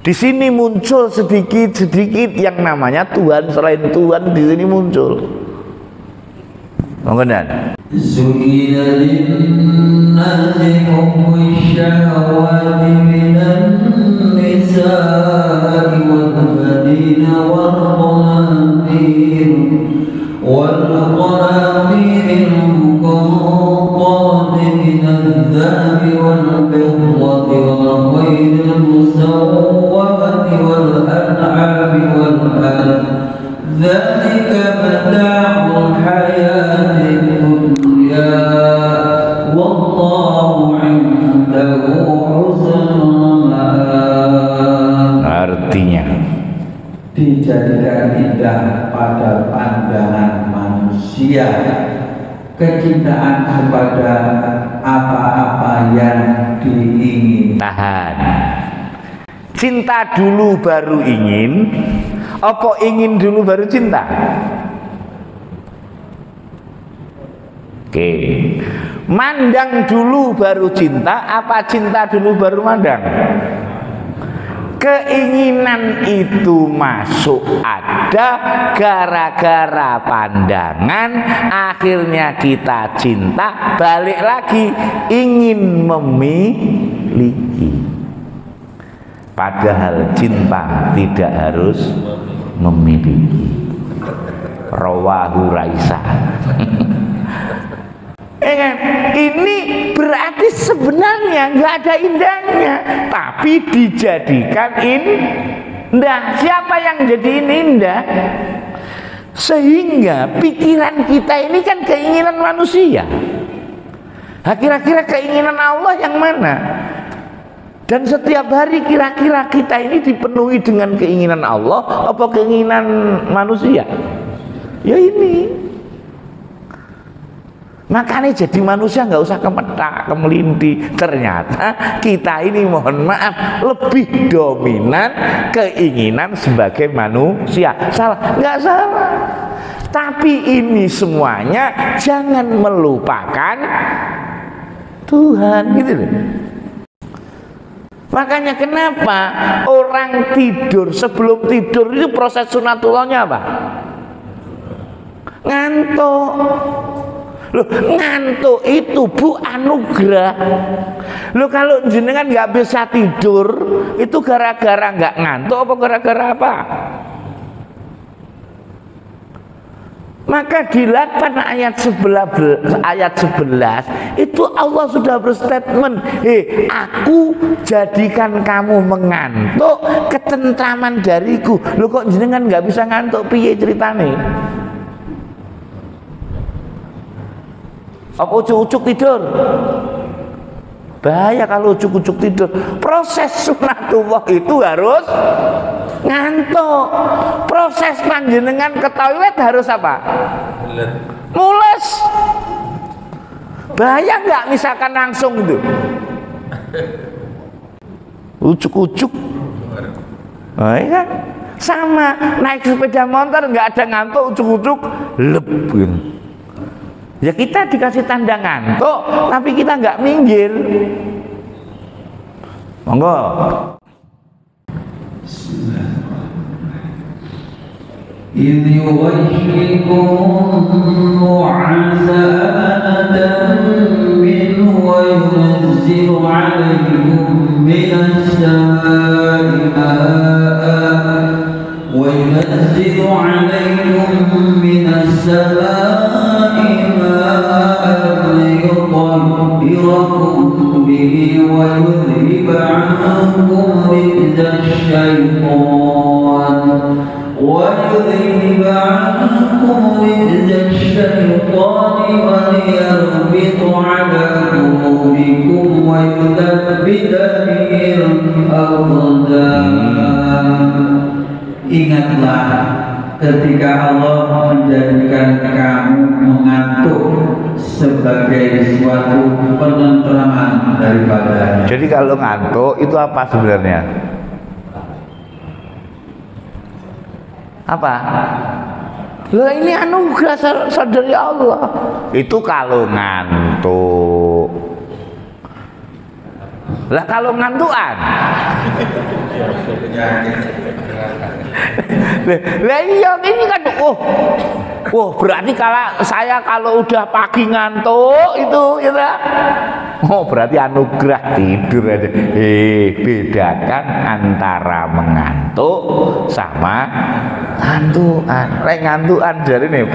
Di sini muncul sedikit-sedikit yang namanya Tuhan selain Tuhan, di sini muncul. Monggonan. Zuyina linnasi hubbu syahwati minan nisa'i wal banina wal qanatir muqantarati minadh dhahabi wal fiddati wal khaylil musawwamati wal an'ami wal harth. Dzalika mata'ul hayatid dunya wallahu 'indahu husnul ma'ab. Artinya dijadikan indah pada pandangan manusia kecintaan kepada apa-apa yang diingin. Tahan. Cinta dulu baru ingin, apa ingin dulu baru cinta? Oke. Mandang dulu baru cinta, apa cinta dulu baru mandang? Keinginan itu masuk ada gara-gara pandangan, akhirnya kita cinta, balik lagi ingin memiliki. Padahal cinta tidak harus memiliki. Rawahu Raisa. Ini berarti sebenarnya nggak ada indahnya, tapi dijadikan indah. Siapa yang jadiin indah? Sehingga pikiran kita ini kan keinginan manusia. Nah, kira-kira keinginan Allah yang mana? Dan setiap hari kira-kira kita ini dipenuhi dengan keinginan Allah apa keinginan manusia? Ya ini. Makanya jadi manusia nggak usah kemetak, kemelinti. Ternyata kita ini mohon maaf lebih dominan keinginan sebagai manusia. Salah? Nggak salah. Tapi ini semuanya jangan melupakan Tuhan, gitu loh. Makanya kenapa orang tidur, sebelum tidur itu proses sunatullahnya apa? Ngantuk. Loh, ngantuk itu Bu anugerah. Loh, kalau jenengan nggak bisa tidur itu gara-gara nggak ngantuk apa gara-gara apa? Maka di 8 ayat 11 itu Allah sudah berstatement, aku jadikan kamu mengantuk ketentraman dariku. Loh, kok jenengan nggak bisa ngantuk, piye ceritane? Apa ucuk-ucuk tidur? Bahaya kalau ucuk-ucuk tidur. Proses sunatullah itu harus ngantuk. Proses panjenengan ke toilet harus apa? Mules. Bahaya nggak misalkan langsung itu? Ucuk-ucuk. Nah, ya kan? Sama naik sepeda motor nggak ada ngantuk, ucuk-ucuk lep gitu. Ya kita dikasih tanda ngantuk, tapi kita nggak minggir. Monggo. إذ يغشيكم النعاس أمنة منه وينزل عليكم من السماء ماء وينزل عليكم من السماء ماء ليطهركم به ويذهب عنكم رجز الشيطان وليربط على قلوبكم ويثبت به الأقدام. Ingatlah ketika Allah menjadikan kamu mengantuk sebagai suatu penentraman daripadanya. Jadi kalau ngantuk itu apa sebenarnya? Apa? Loh, ini anugerah dari Allah. Itu kalau ngantuk. Lah kalau ngantukan. Lah iya ini kan berarti kalau udah pagi ngantuk itu ya. Oh berarti anugerah tidur aja. Bedakan antara mengantuk sama ngantukan. Lek ngantukan jadi nih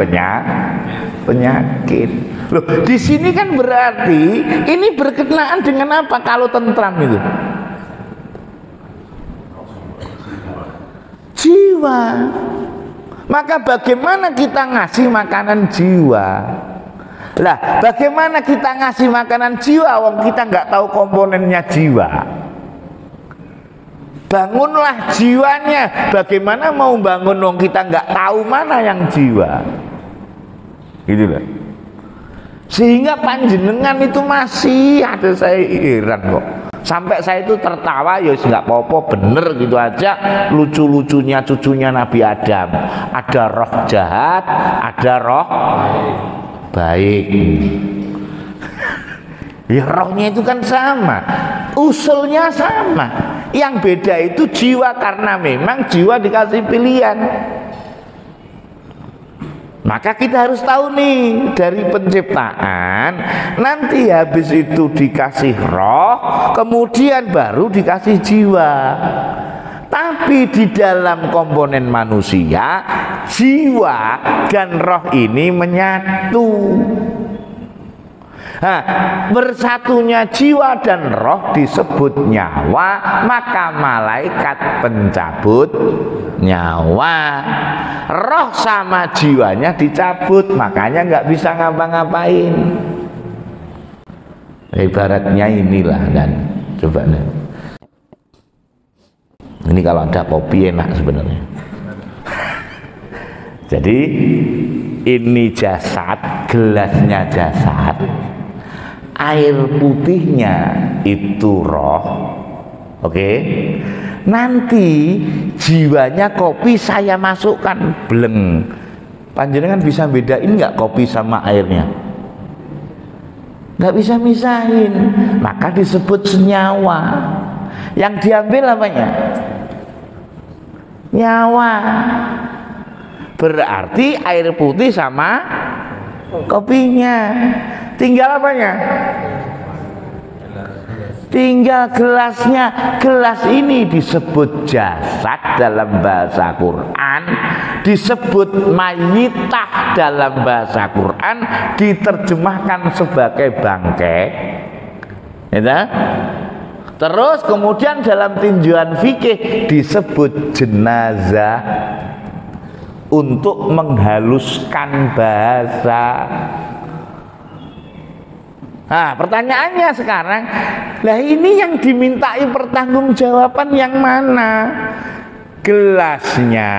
penyakit. Loh, di sini kan berarti ini berkenaan dengan apa kalau tentram itu? Jiwa. Maka bagaimana kita ngasih makanan jiwa? Lah, bagaimana kita ngasih makanan jiwa wong kita nggak tahu komponennya jiwa? Bangunlah jiwanya. Bagaimana mau bangun wong kita nggak tahu mana yang jiwa? Gitu lah. Sehingga panjenengan itu masih ada, saya heran kok. Sampai saya itu tertawa, ya nggak apa-apa, bener gitu aja. Lucu-lucunya cucunya Nabi Adam. Ada roh jahat, ada roh baik. Ya rohnya itu kan sama, usulnya sama. Yang beda itu jiwa, karena memang jiwa dikasih pilihan. Maka kita harus tahu nih, dari penciptaan nanti habis itu dikasih roh, kemudian baru dikasih jiwa. Tapi di dalam komponen manusia, jiwa dan roh ini menyatu. Nah, bersatunya jiwa dan roh disebut nyawa, maka malaikat pencabut nyawa. Roh sama jiwanya dicabut, makanya nggak bisa ngapa-ngapain. Ibaratnya inilah, dan coba nih. Ini kalau ada kopi enak sebenarnya. Jadi ini jasad, gelasnya jasad, air putihnya itu roh. Oke. Nanti jiwanya kopi saya masukkan, bleng. Panjenengan bisa bedain nggak kopi sama airnya? Nggak bisa misahin, maka disebut senyawa. Yang diambil apanya? Nyawa. Berarti air putih sama kopinya. Tinggal apanya? Tinggal gelasnya. Gelas ini disebut jasad dalam bahasa Quran, disebut mayitah dalam bahasa Quran, diterjemahkan sebagai bangkai. Ya, terus kemudian dalam tinjauan fikih disebut jenazah, untuk menghaluskan bahasa. Nah, pertanyaannya sekarang, lah ini yang dimintai pertanggungjawaban yang mana? Gelasnya,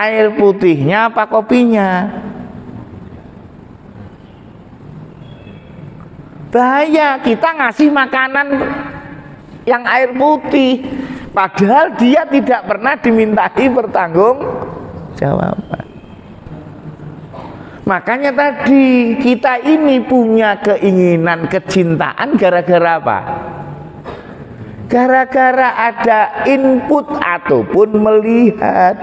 air putihnya, apa kopinya? Bahaya, kita ngasih makanan yang air putih, padahal dia tidak pernah dimintai pertanggungjawaban. Makanya tadi kita ini punya keinginan, kecintaan gara-gara apa? Gara-gara ada input ataupun melihat.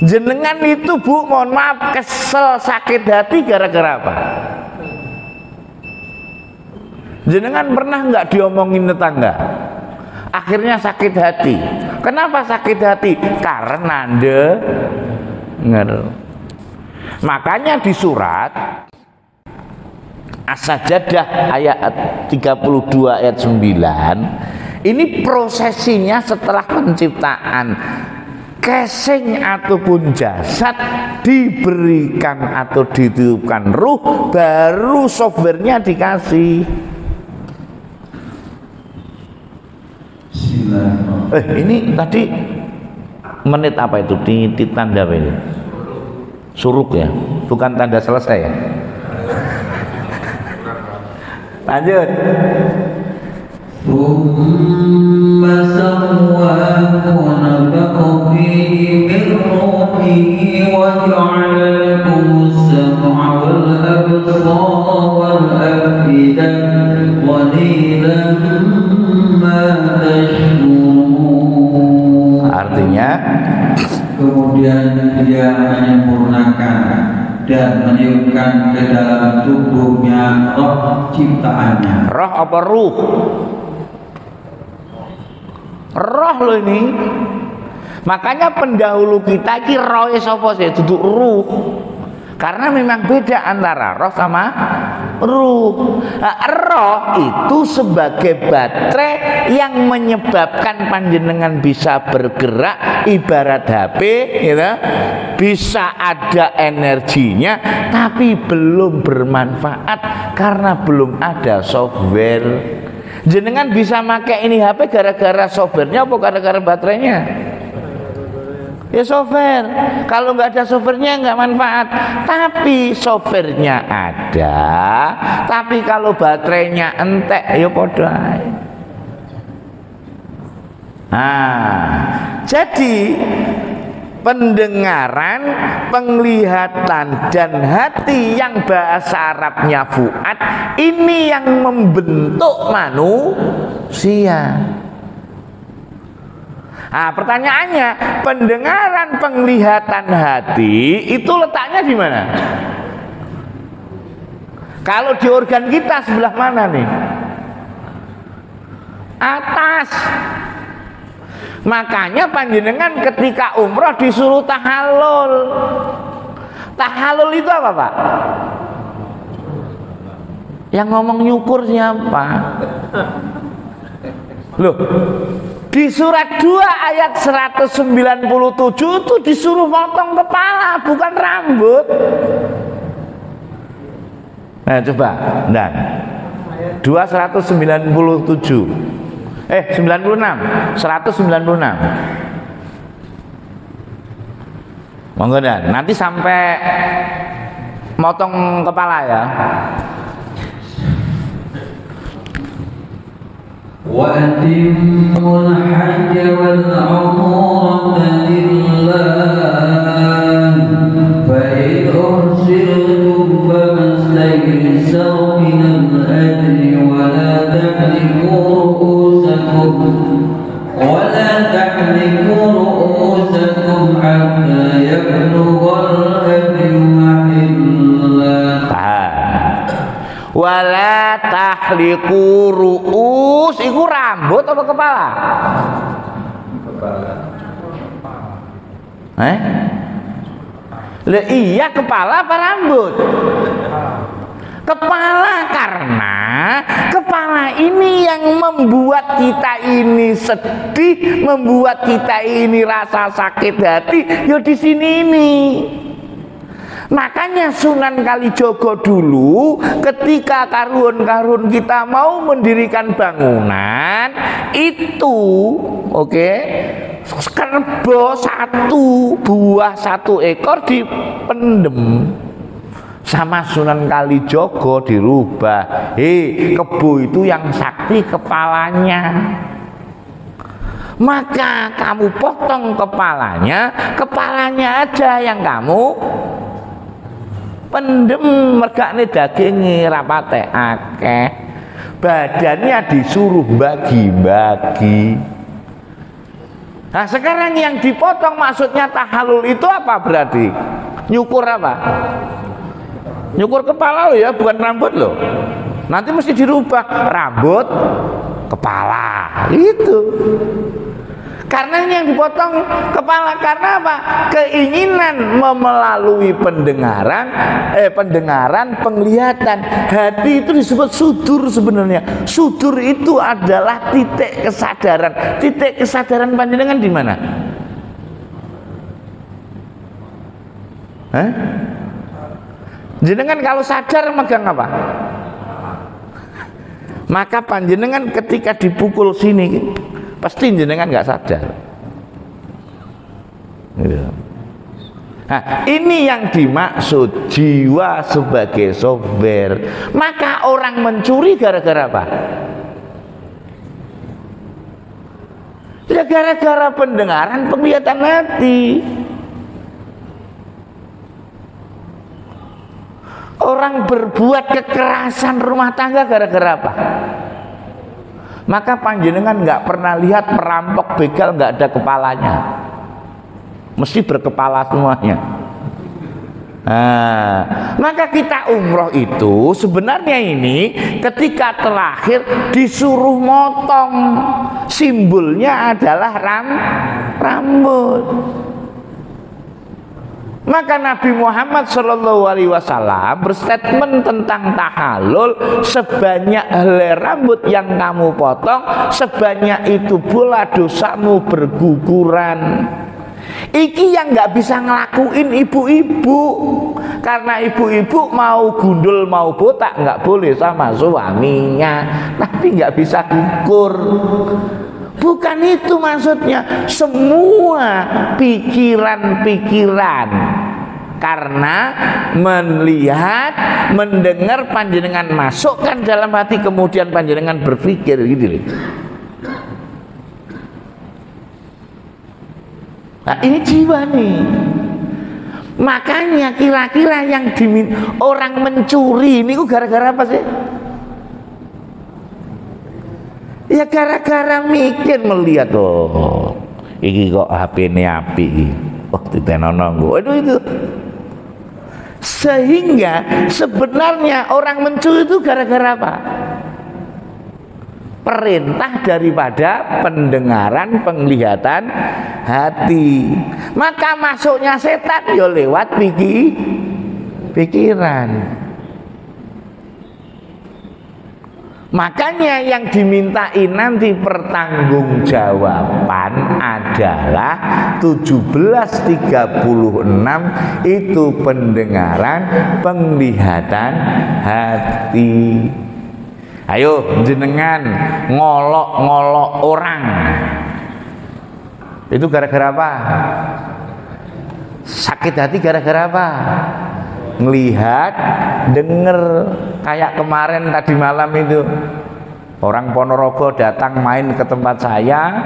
Jenengan itu Bu, mohon maaf, kesel, sakit hati gara-gara apa? Jenengan pernah nggak diomongin tetangga? Akhirnya sakit hati. Kenapa sakit hati? Karena denger. Makanya di surat As-Sajdah ayat 32 ayat 9, ini prosesinya setelah penciptaan. Casing ataupun jasad diberikan atau ditiupkan ruh, baru softwarenya dikasih. Ini tadi menit apa itu? Titik tanda apa ini? Suruk ya, bukan tanda selesai ya. Lanjut. Tsumma sawwahu wa nafakha fihi min ruhihi wa ja'ala lakum as-sam'a wal absara wal af'idata qad قليلا ما تشكرون. Artinya kemudian dia menyempurnakan dan meniupkan ke dalam tubuhnya roh ciptaannya. roh apa ruh? Roh loh ini. Makanya pendahulu kita ki roh sapa sih duduk ruh. Karena memang beda antara roh sama ruh. Nah, roh itu sebagai baterai yang menyebabkan panjenengan bisa bergerak ibarat HP, gitu. Bisa ada energinya, tapi belum bermanfaat karena belum ada software. Jenengan bisa pakai ini HP gara-gara softwarenya apa gara-gara baterainya? Ya software. Kalau nggak ada softwarenya nggak manfaat. Tapi softwarenya ada, tapi kalau baterainya entek ya podo ae. Jadi pendengaran, penglihatan dan hati yang bahasa Arabnya fuad ini yang membentuk manusia. Nah, pertanyaannya, pendengaran, penglihatan, hati itu letaknya di mana? Kalau di organ kita sebelah mana nih? Atas. Makanya panjenengan ketika umroh disuruh tahallul. Tahallul itu apa, Pak? Yang ngomong nyukur siapa? Loh, di surat 2 ayat 197 itu disuruh potong kepala, bukan rambut. Nah, coba, nah, 2 197. 96, 196. Monggo dan nanti sampai motong kepala ya. وَأَتِمُّوا الْحَجَّ وَالْعُمْرَةَ لِلَّهِ فَإِنْ أُحْصِرْتُمْ فَمَا اسْتَيْسَرَ مِنَ الْهَدْيِ وَلَا تَحْلِقُوا رُؤُوسَكُمْ حَتَّى يَبْلُغَ الْهَدْيُ مَحِلَّهُ. Wala tahliqu ru'us, iku rambut apa kepala? Kepala. Iya kepala apa rambut? Kepala, karena kepala ini yang membuat kita ini sedih, membuat kita ini rasa sakit hati, ya di sini ini. Makanya Sunan Kalijogo dulu ketika karun-karun kita mau mendirikan bangunan itu, kerbau buah satu ekor dipendem sama Sunan Kalijogo, dirubah. Kebo itu yang sakti kepalanya. Maka kamu potong kepalanya aja yang kamu pendem, mergane dagingnya rapate akeh, badannya disuruh bagi-bagi. Nah sekarang yang dipotong maksudnya tahallul itu apa berarti? Nyukur apa? Nyukur kepala lo ya, bukan rambut lo. Nanti mesti dirubah rambut kepala itu. Karena ini yang dipotong kepala, karena apa? Keinginan melalui pendengaran, penglihatan. Hati itu disebut sudur sebenarnya. Sudur itu adalah titik kesadaran. Titik kesadaran panjenengan di mana? Jenengan kalau sadar megang apa? Maka panjenengan ketika dipukul sini pasti jenengan nggak sadar. Nah, ini yang dimaksud jiwa sebagai software. Maka orang mencuri gara-gara apa? Ya gara-gara pendengaran, penglihatan hati. Orang berbuat kekerasan rumah tangga gara-gara apa? Maka panjenengan nggak pernah lihat perampok begal nggak ada kepalanya, mesti berkepala semuanya. Nah, maka kita umroh itu sebenarnya ini ketika terakhir disuruh motong, simbolnya adalah rambut. Maka Nabi Muhammad SAW berstatement tentang tahallul, sebanyak helai rambut yang kamu potong, sebanyak itu pula dosamu berguguran. Iki yang nggak bisa ngelakuin ibu-ibu, karena ibu-ibu mau gundul mau botak nggak boleh sama suaminya, tapi nggak bisa gugur. Bukan itu maksudnya. Semua pikiran-pikiran karena melihat, mendengar panjenengan masukkan dalam hati, kemudian panjenengan berpikir gitu loh. Nah ini jiwa nih. Makanya kira-kira yang orang mencuri ini gara-gara apa sih? Ya gara-gara mikir, melihat iki kok HP-ne apik, ditenono nggo. Itu. Sehingga sebenarnya orang mencuri itu gara-gara apa? Perintah daripada pendengaran, penglihatan hati. Maka masuknya setan ya lewat pikiran. Makanya yang dimintai nanti pertanggungjawaban adalah 1736 itu pendengaran, penglihatan hati. Ayo jenengan ngolok-ngolok orang. Itu gara-gara apa? Sakit hati gara-gara apa? Melihat, denger. Kayak kemarin tadi malam itu orang Ponorogo datang main ke tempat saya,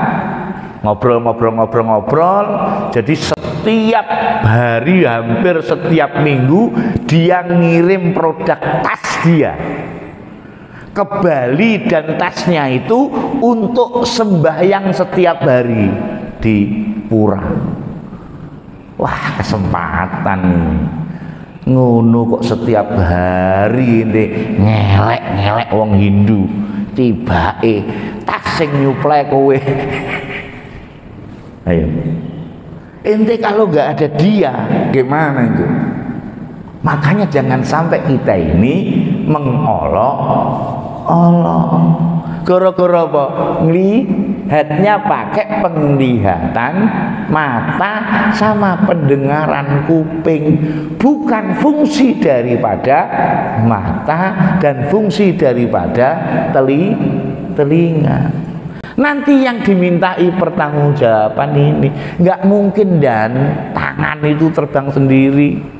ngobrol. Jadi setiap hari, hampir setiap minggu dia ngirim produk tas dia ke Bali, dan tasnya itu untuk sembahyang setiap hari di pura. Wah, kesempatan ngono kok setiap hari ngelek wong Hindu, tibake tas sing nyuplai kowe. Ayo ente kalau nggak ada dia gimana itu? Makanya jangan sampai kita ini mengolok-olok. Gara-gara apa? Ngelihatnya pakai penglihatan mata sama pendengaran kuping, bukan fungsi daripada mata dan fungsi daripada telinga. Nanti yang dimintai pertanggungjawaban ini nggak mungkin, dan tangan itu terbang sendiri.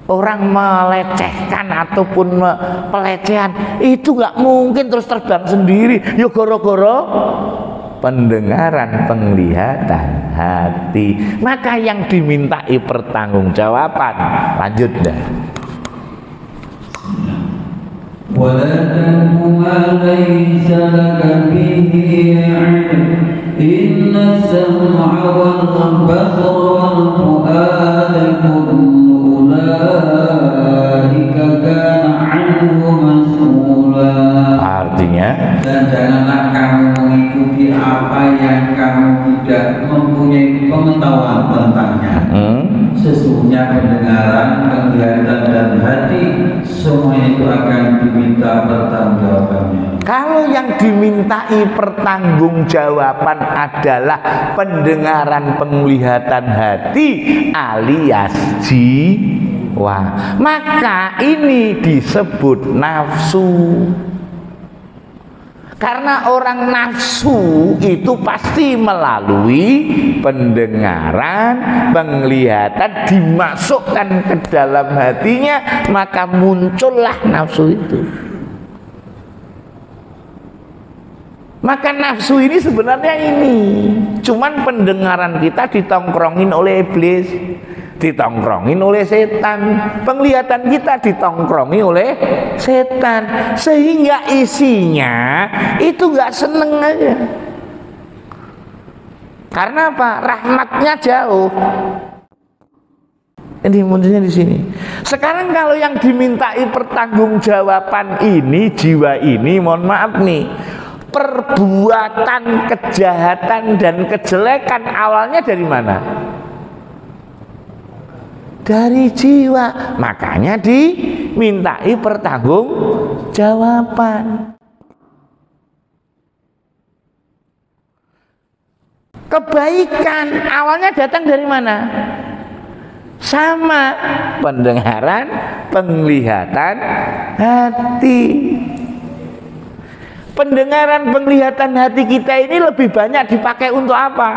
Orang melecehkan ataupun pelecehan itu nggak mungkin terus terbang sendiri. Ya gara-gara pendengaran, penglihatan hati. Maka yang dimintai pertanggungjawaban, lanjut dah. ولا تقف ما ليس لك به علم إن السمع والبصر والفؤاد كل أولئك كان عنه مسؤولا. Artinya, dan janganlah kamu mengikuti apa yang kamu tidak mempunyai pengetahuan tentangnya. Sesungguhnya pendengaran, penglihatan dan hati semuanya itu akan diminta pertanggungjawabannya. kalau yang dimintai pertanggungjawaban adalah pendengaran, penglihatan hati alias jiwa, maka ini disebut nafsu. Karena orang nafsu itu pasti melalui pendengaran, penglihatan, dimasukkan ke dalam hatinya, maka muncullah nafsu itu. Maka nafsu ini sebenarnya ini cuman pendengaran kita ditongkrongin oleh iblis. ditongkrongin oleh setan. Penglihatan kita ditongkrongi oleh setan, sehingga isinya itu nggak seneng aja. Karena apa? Rahmatnya jauh. Ini munculnya di sini. Sekarang kalau yang dimintai pertanggungjawaban ini, jiwa ini, mohon maaf nih, perbuatan kejahatan dan kejelekan awalnya dari mana? Dari jiwa. Makanya dimintai pertanggungjawaban. Kebaikan awalnya datang dari mana? Sama, pendengaran, penglihatan, hati. Pendengaran, penglihatan hati kita ini lebih banyak dipakai untuk apa?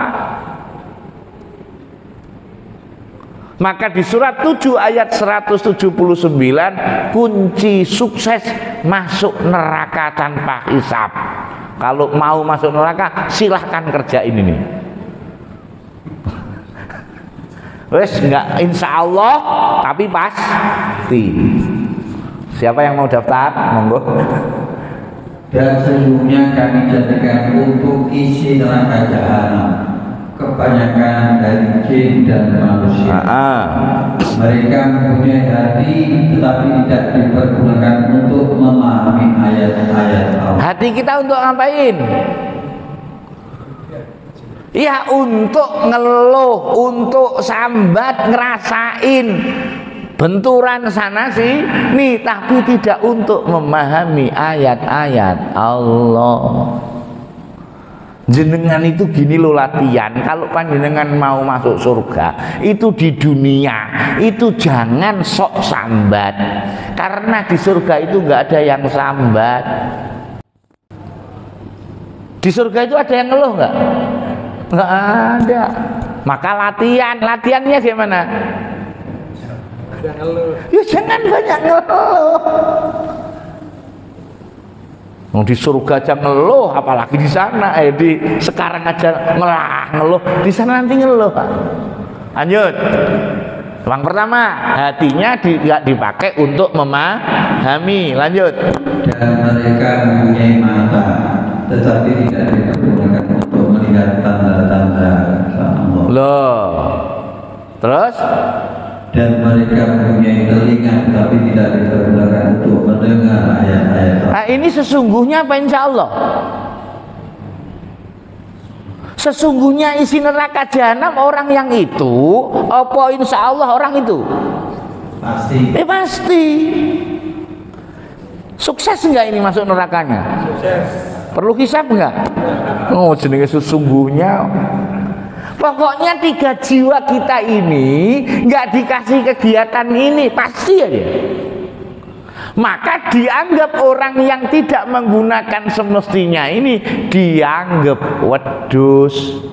Maka di surat 7 ayat 179, kunci sukses masuk neraka tanpa hisab. Kalau mau masuk neraka, silahkan kerjain ini. Wes enggak insya Allah, tapi pasti. Siapa yang mau daftar? Monggo. Dan sesungguhnya kami jadikan untuk isi neraka jahanam kebanyakan dari jin dan manusia. Mereka mempunyai hati tetapi tidak dipergunakan untuk memahami ayat-ayat Allah. Hati kita untuk ngapain? Ya untuk ngeluh, untuk sambat, ngerasain benturan sana sini, tapi tidak untuk memahami ayat-ayat Allah. Jenengan itu gini lo latihan, kalau panjenengan mau masuk surga itu di dunia itu jangan sok sambat, karena di surga itu nggak ada yang sambat. Di surga itu ada yang ngeluh nggak? Nggak ada. Maka latihannya gimana? Ya jangan banyak ngeluh. Di surga aja ngeluh, apalagi di sana. Di sekarang aja ngeluh, di sana nanti ngeluh. Lanjut. Yang pertama, hatinya tidak dipakai untuk memahami. Lanjut. Dan mereka mempunyai mata, tetapi tidak digunakan untuk melihat tanda-tanda Allah. Loh. Terus? Dan mereka mempunyai telinga, tetapi tidak digunakan untuk mendengar ayat-ayat Allah. Nah, ini sesungguhnya apa insya Allah? Sesungguhnya isi neraka jahanam orang yang itu, apa insya Allah orang itu? Pasti. Pasti. Sukses enggak ini masuk nerakanya? Sukses. Perlu hisab enggak? Oh, jenenge sesungguhnya. Pokoknya 3 jiwa kita ini enggak dikasih kegiatan ini, pasti aja. Maka dianggap orang yang tidak menggunakan semestinya ini dianggap wedus.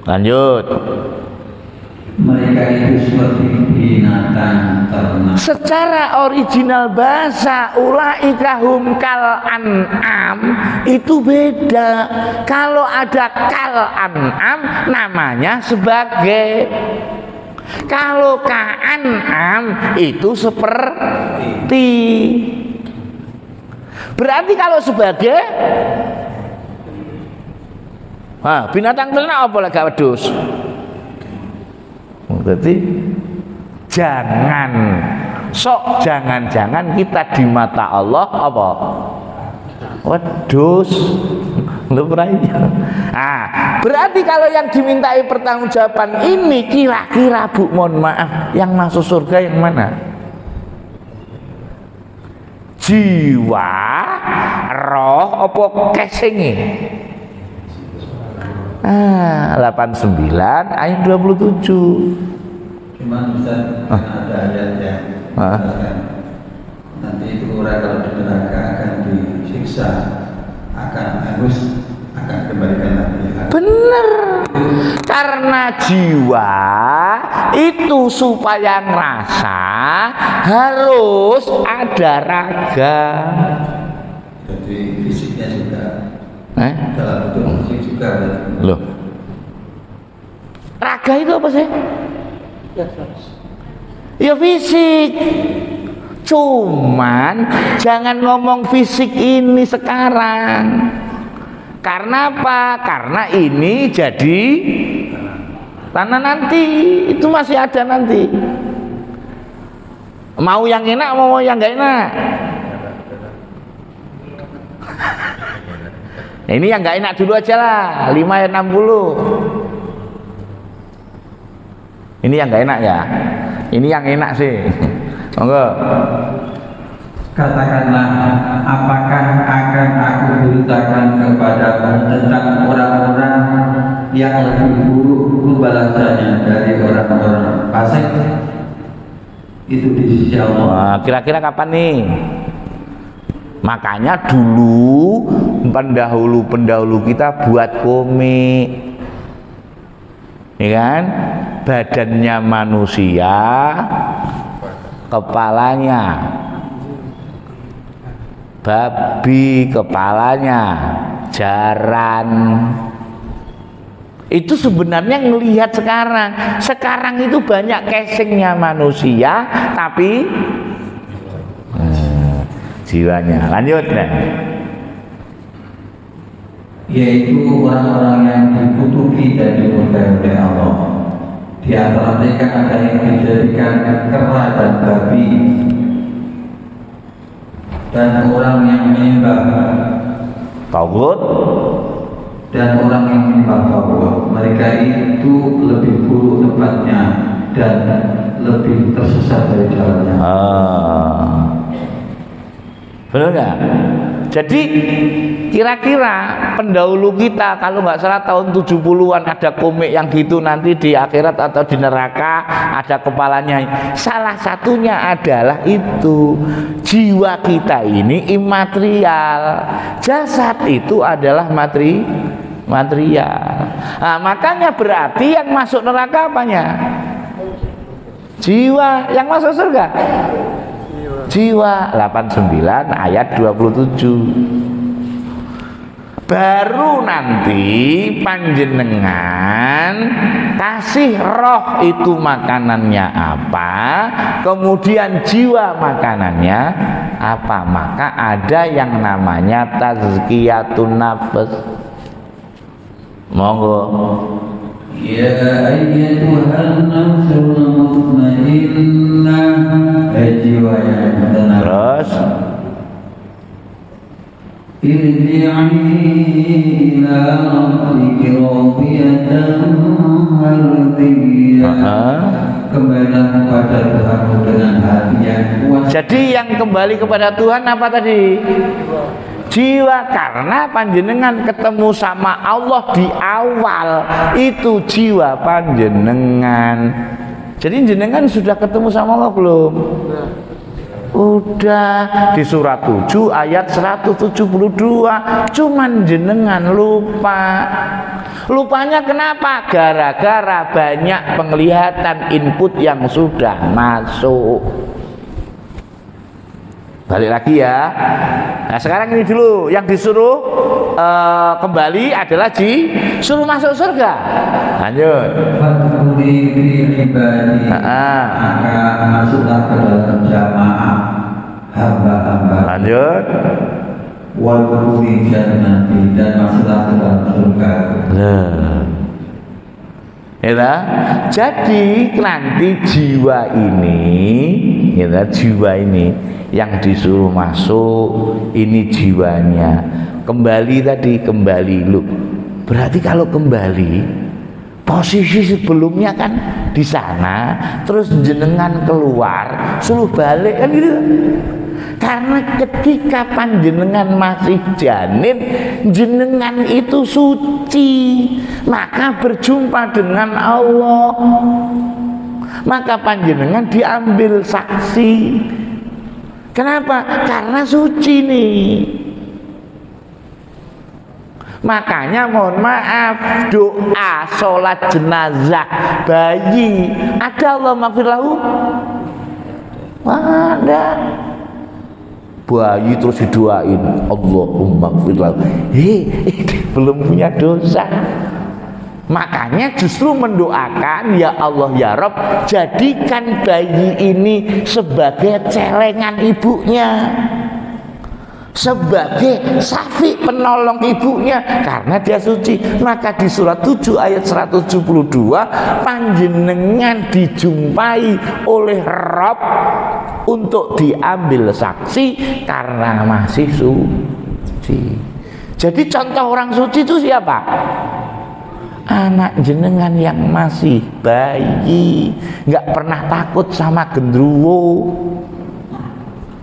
Lanjut. Mereka itu seperti binatang ternak. Secara original bahasa ulaika hum kal an'am itu beda. Kalau ada kal an'am namanya sebagai, kalau ka'an'am itu seperti. Berarti kalau sebagai binatang ternak apa lagi wedhus? Berarti jangan kita di mata Allah apa? Wedhus. Berarti kalau yang dimintai pertanggungjawaban ini kira-kira Bu, mohon maaf, yang masuk surga yang mana? Jiwa, roh, apa kesinge? 89 ayat 27. Cuman Ustaz, ada ayat yang nanti itu orang kalau di neraka akan disiksa, akan hangus, akan kembalikan lagi. Bener. Karena jiwa itu supaya ngerasa harus ada raga. Jadi fisiknya juga dalam bentuk fisik juga. Loh. Raga itu apa sih? Ya fisik. Cuman jangan ngomong fisik ini sekarang. Karena apa? Karena ini jadi tanah nanti, itu masih ada nanti. Mau yang enak, mau yang nggak enak. Nah, ini yang nggak enak dulu aja lah, 5 ayat 60. Ini yang nggak enak ya. Ini yang enak sih. Monggo. Katakanlah, apakah akan aku beritakan kepadamu tentang orang-orang yang lebih buruk balasannya dari orang-orang fasik? Itu di sisi Allah. Wah, kira-kira kapan nih? Makanya dulu pendahulu kita buat komik, ya kan? Badannya manusia, kepalanya babi, kepalanya jaran. Itu sebenarnya ngelihat sekarang itu banyak casingnya manusia, tapi jiwanya. Lanjut deh. Yaitu orang-orang yang dikutuki dan dimurkai oleh Allah. Di antara mereka ada yang dijadikan kera dan babi, dan orang yang menyembah Tauhid, dan orang yang menyembah tagut. Mereka itu lebih buruk tempatnya dan lebih tersesat dari jalannya. Benar nggak? Jadi kira-kira pendahulu kita kalau nggak salah tahun 70-an ada komik yang gitu, nanti di akhirat atau di neraka ada kepalanya. Salah satunya adalah itu, jiwa kita ini imaterial, jasad itu adalah material. Nah, makanya berarti yang masuk neraka apanya? Jiwa. Yang masuk surga jiwa. 89 ayat 27. Baru nanti panjenengan kasih roh itu makanannya apa, kemudian jiwa makanannya apa. Maka ada yang namanya tazkiyatun nafs. Monggo. Ya ayyatuhan nafsul mutmainnah, jiwa yang tenang. Terus irji'i ila rabbiki radiyatan mardiyah. Kembalilah kepada Tuhanmu dengan hati yang kuat. jadi yang kembali kepada Tuhan apa tadi? Jiwa. Karena panjenengan ketemu sama Allah di awal, itu jiwa panjenengan. Jadi jenengan sudah ketemu sama Allah belum? Udah. Di surat 7 ayat 172. Cuman jenengan lupa. Lupanya kenapa? Gara-gara banyak penglihatan input yang sudah masuk. Balik lagi ya. Nah sekarang ini dulu, yang disuruh kembali adalah disuruh masuk surga. Lanjut. Fadkhuli fi ibadi, maka masuklah ke dalam jamaah hamba-hamba. Lanjut. Wadkhuli jannati, dan masuklah ke dalam surga. Ya, jadi nanti jiwa ini, ya, jiwa ini yang disuruh masuk, ini jiwanya. Kembali tadi, kembali lu. Berarti kalau kembali, posisi sebelumnya kan di sana, terus jenengan keluar, suruh balik kan gitu. Karena ketika panjenengan masih janin, jenengan itu suci, maka berjumpa dengan Allah, maka panjenengan diambil saksi. Kenapa? Karena suci nih. Makanya mohon maaf, doa sholat jenazah bayi ada Allahumma ighfir lahu? Ada. Bayi terus didoain Allahumma ighfir lahu. Belum punya dosa. Makanya justru mendoakan, ya Allah ya Rabb, jadikan bayi ini sebagai celengan ibunya, sebagai safi penolong ibunya, karena dia suci. Maka di surat 7 ayat 172, panjenengan dijumpai oleh Rabb untuk diambil saksi karena masih suci. Jadi contoh orang suci itu siapa? Anak jenengan yang masih bayi, nggak pernah takut sama gendruwo.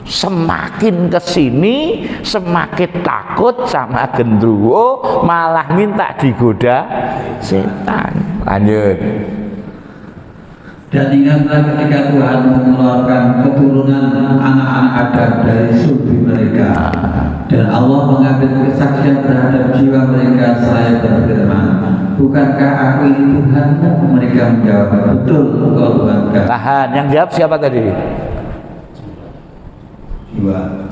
Semakin kesini semakin takut sama gendruwo, malah minta digoda setan. Lanjut. Dan ingatlah ketika Tuhan mengeluarkan keturunan anak-anak Adam dari sulbi mereka, dan Allah mengambil kesaksian terhadap jiwa mereka seraya berfirman, bukankah aku ini Tuhanmu? Mereka menjawab, betul engkau Tuhan kami. Tahan, yang jawab siapa tadi?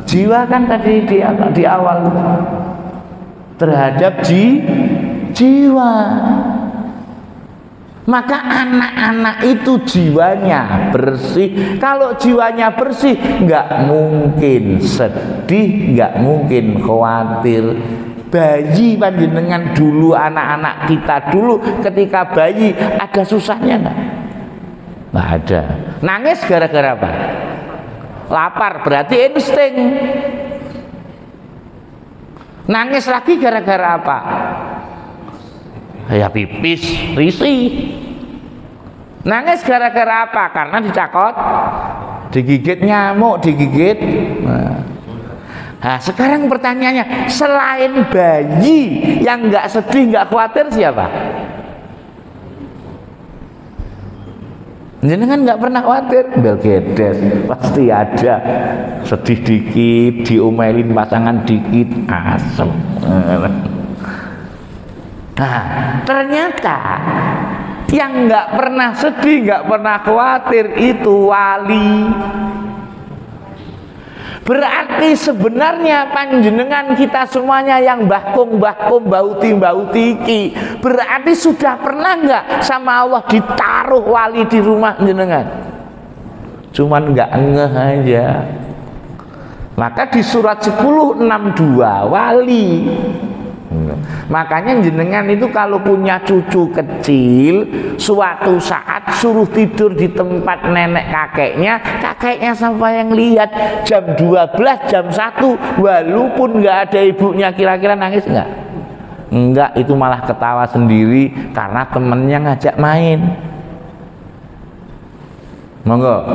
Jiwa kan tadi di awal terhadap jiwa. Maka anak-anak itu jiwanya bersih. Kalau jiwanya bersih, nggak mungkin sedih, nggak mungkin khawatir. Bayi panjenengan dulu, anak-anak kita dulu ketika bayi ada susahnya nggak? Nggak ada. Nangis gara-gara apa? Lapar, berarti insting. Nangis lagi gara-gara apa? Ya pipis, risih. Nangis gara-gara apa? Karena dicakot, digigit nyamuk, digigit. Nah, sekarang pertanyaannya, selain bayi yang nggak sedih, nggak khawatir, siapa? Jenengan nggak pernah khawatir? Belgedes pasti ada, sedih dikit, diomelin pasangan dikit, asem. Nah, ternyata yang nggak pernah sedih, nggak pernah khawatir itu wali. Berarti sebenarnya panjenengan kita semuanya yang bahkum bauti, berarti sudah pernah nggak sama Allah ditaruh wali di rumah jenengan? Cuman nggak ngeh aja. Maka di surat 10:62 wali. Makanya jenengan itu kalau punya cucu kecil, suatu saat suruh tidur di tempat nenek kakeknya sampai yang lihat jam 12, jam 1, walaupun nggak ada ibunya, kira-kira nangis nggak? Enggak, itu malah ketawa sendiri karena temennya ngajak main. Monggo.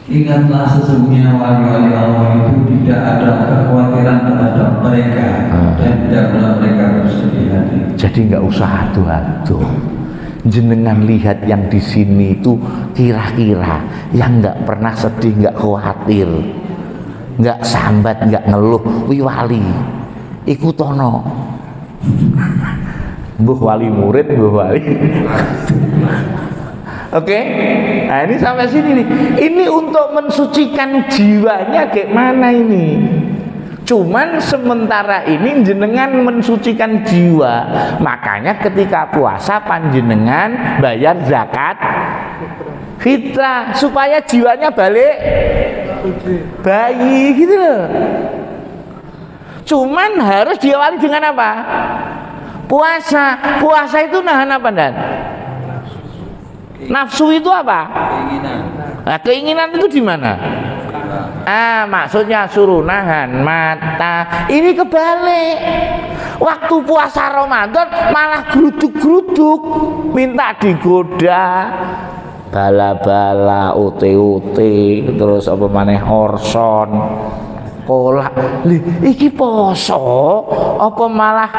Ingatlah sesungguhnya wali-wali Allah itu tidak ada kekhawatiran terhadap mereka dan tidak pula mereka bersedih hati. Jadi nggak usah adu-adu. Jenengan lihat yang di sini itu kira-kira yang nggak pernah sedih, nggak khawatir, nggak sambat, nggak ngeluh, wali. Ikutono. Mbuh wali murid, mbuh wali. Oke, nah ini sampai sini nih. Ini untuk mensucikan jiwanya kayak mana ini? Cuman sementara ini jenengan mensucikan jiwa. Makanya ketika puasa panjenengan bayar zakat fitrah supaya jiwanya balik bayi gitu loh. Cuman harus diawali dengan apa? Puasa. Puasa itu nahan apa dan? Nafsu itu apa? Keinginan. Nah, keinginan itu di mana? Maksudnya suruh nahan mata. Ini kebalik. Waktu puasa Ramadan malah geruduk-geruduk, minta digoda, bala-bala, ute-ute, terus apa maneh orson, kolak. Iki poso apa malah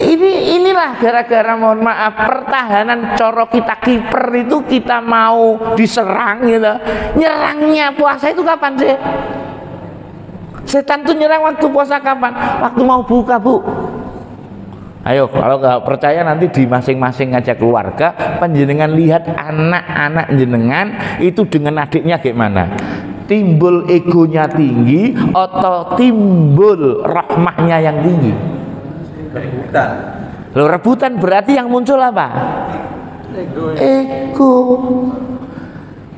inilah gara-gara mohon maaf pertahanan coro kita kiper itu kita mau diserang gitu. Nyerangnya puasa itu kapan sih? Setan tuh nyerang waktu puasa kapan? Waktu mau buka, Bu. Ayo, kalau nggak percaya nanti di masing-masing ngajak keluarga, panjenengan lihat anak-anak jenengan itu dengan adiknya gimana? Timbul egonya tinggi atau timbul rahmahnya yang tinggi? Loh, rebutan berarti yang muncul apa? Ego.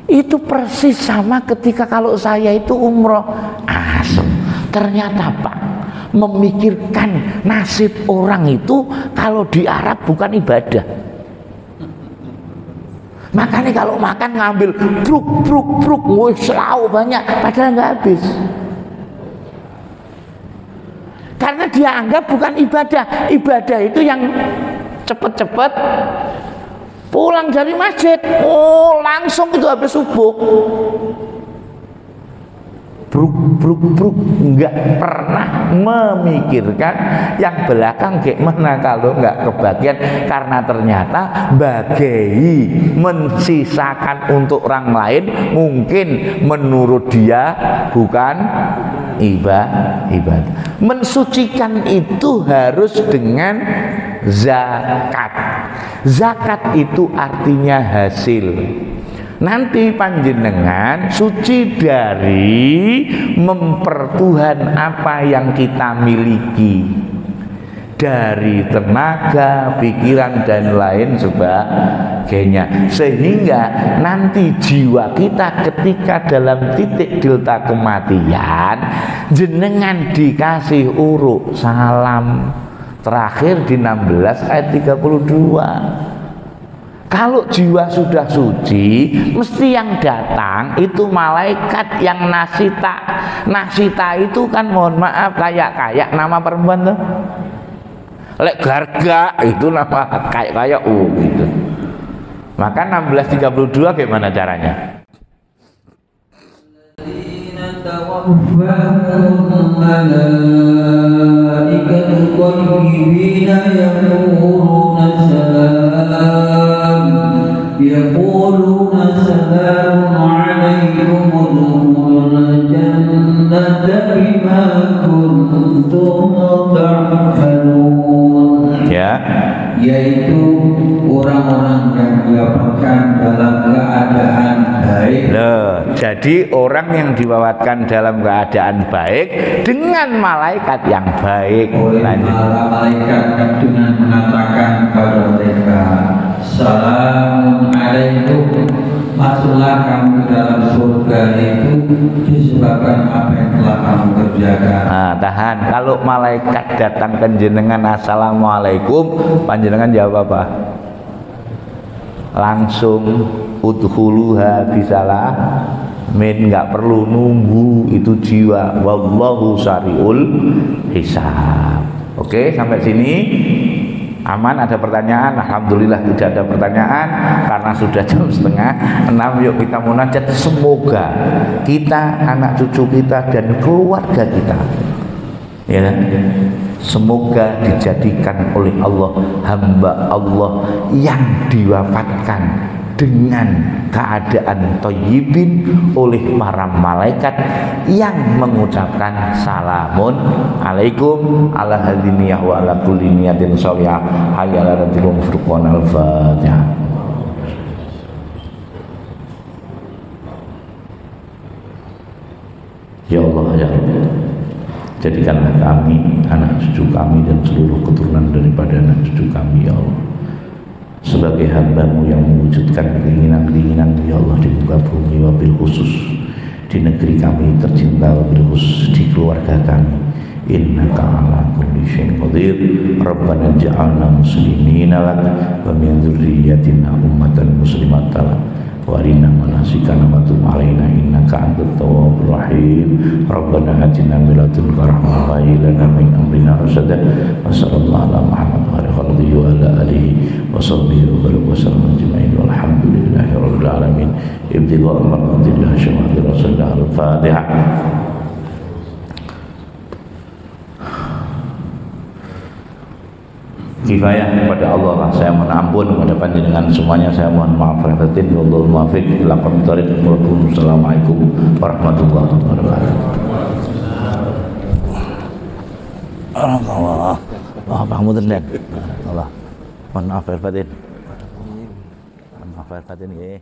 Itu persis sama ketika kalau saya itu umroh. Asem. Ternyata Pak, memikirkan nasib orang itu kalau di Arab bukan ibadah. Makanya kalau makan ngambil bruk, wih selalu banyak, padahal nggak habis. Karena dia anggap bukan ibadah. Ibadah itu yang cepet-cepet pulang dari masjid, oh langsung itu habis subuh. Bruk, nggak pernah memikirkan yang belakang gimana kalau nggak kebagian, karena ternyata bagi mensisakan untuk orang lain mungkin menurut dia bukan ibadah. Mensucikan itu harus dengan zakat. Zakat itu artinya hasil. Nanti panjenengan suci dari mempertuhan apa yang kita miliki, dari tenaga, pikiran dan lain sebagainya, sehingga nanti jiwa kita ketika dalam titik delta kematian jenengan dikasih uruk salam terakhir di 16 ayat 32. Kalau jiwa sudah suci, mesti yang datang itu malaikat yang nasita. Nasita itu kan mohon maaf kayak nama perempuan tuh. Lek garga itu nama kayak gitu. Maka 1632 gimana caranya? يقولون سلام عليكم ادخلوا الجنة بما كنتم تعملون. Yaitu orang-orang yang diwafatkan dalam keadaan baik. Loh, jadi orang yang diwafatkan dalam keadaan baik dengan malaikat yang baik. Oleh malaikat dengan mengatakan kepada mereka, Assalamualaikum, masuklah kamu ke dalam surga itu disebabkan apa yang telah kamu kerjakan. Nah, tahan. Kalau malaikat datang ke jenengan assalamualaikum, panjenengan jawab apa? Langsung udkhuluha bisalah min, nggak perlu nunggu itu jiwa. Wallahu sariul hisab. Oke, sampai sini aman? Ada pertanyaan? Alhamdulillah tidak ada pertanyaan karena sudah jam 5:30. Yuk kita munajat, semoga kita, anak cucu kita dan keluarga kita, ya kan? Semoga dijadikan oleh Allah hamba Allah yang diwafatkan dengan keadaan thayyibin oleh para malaikat yang mengucapkan salamun alaikum ala hadiniyah wa ala kulli niyatin shawiyah hayya radikum furqan al-fatihah. Ya Allah ya Allah, jadikanlah kami, anak cucu kami dan seluruh keturunan daripada anak cucu kami ya Allah sebagai hamba-Mu yang mewujudkan keinginan-keinginan ya Allah di muka bumi, wabil khusus di negeri kami tercinta, wabil khusus di keluarga kami. Innaka ala kulli syai'in qadir. Rabbana ja'alna muslimina lak wa min dzurriyyatina ummatan muslimatan lak wa arina manasikana wa tub alaina innaka antat tawwabur rahim. Rabbana atina min ladunka rahmatan wa hab lana min amrina rasyada. Wa sallallahu ala Muhammad wa ala alihi wa sahbihi wa barik wa sallam ajma'in walhamdulillahi rabbil alamin. Ibtigha mardatillah syahadu rasulullah al-fatihah. Kifayah kepada Allah lah. Saya mohon ampun kepada panjenengan semuanya. Saya mohon maaf lahir batin. Wallahul muwaffiq ila aqwamit thoriq. Assalamualaikum warahmatullahi wabarakatuh. Allah. Pak Mudren. Allah. Mohon maaf lahir batin. Mohon maaf lahir batin nggih.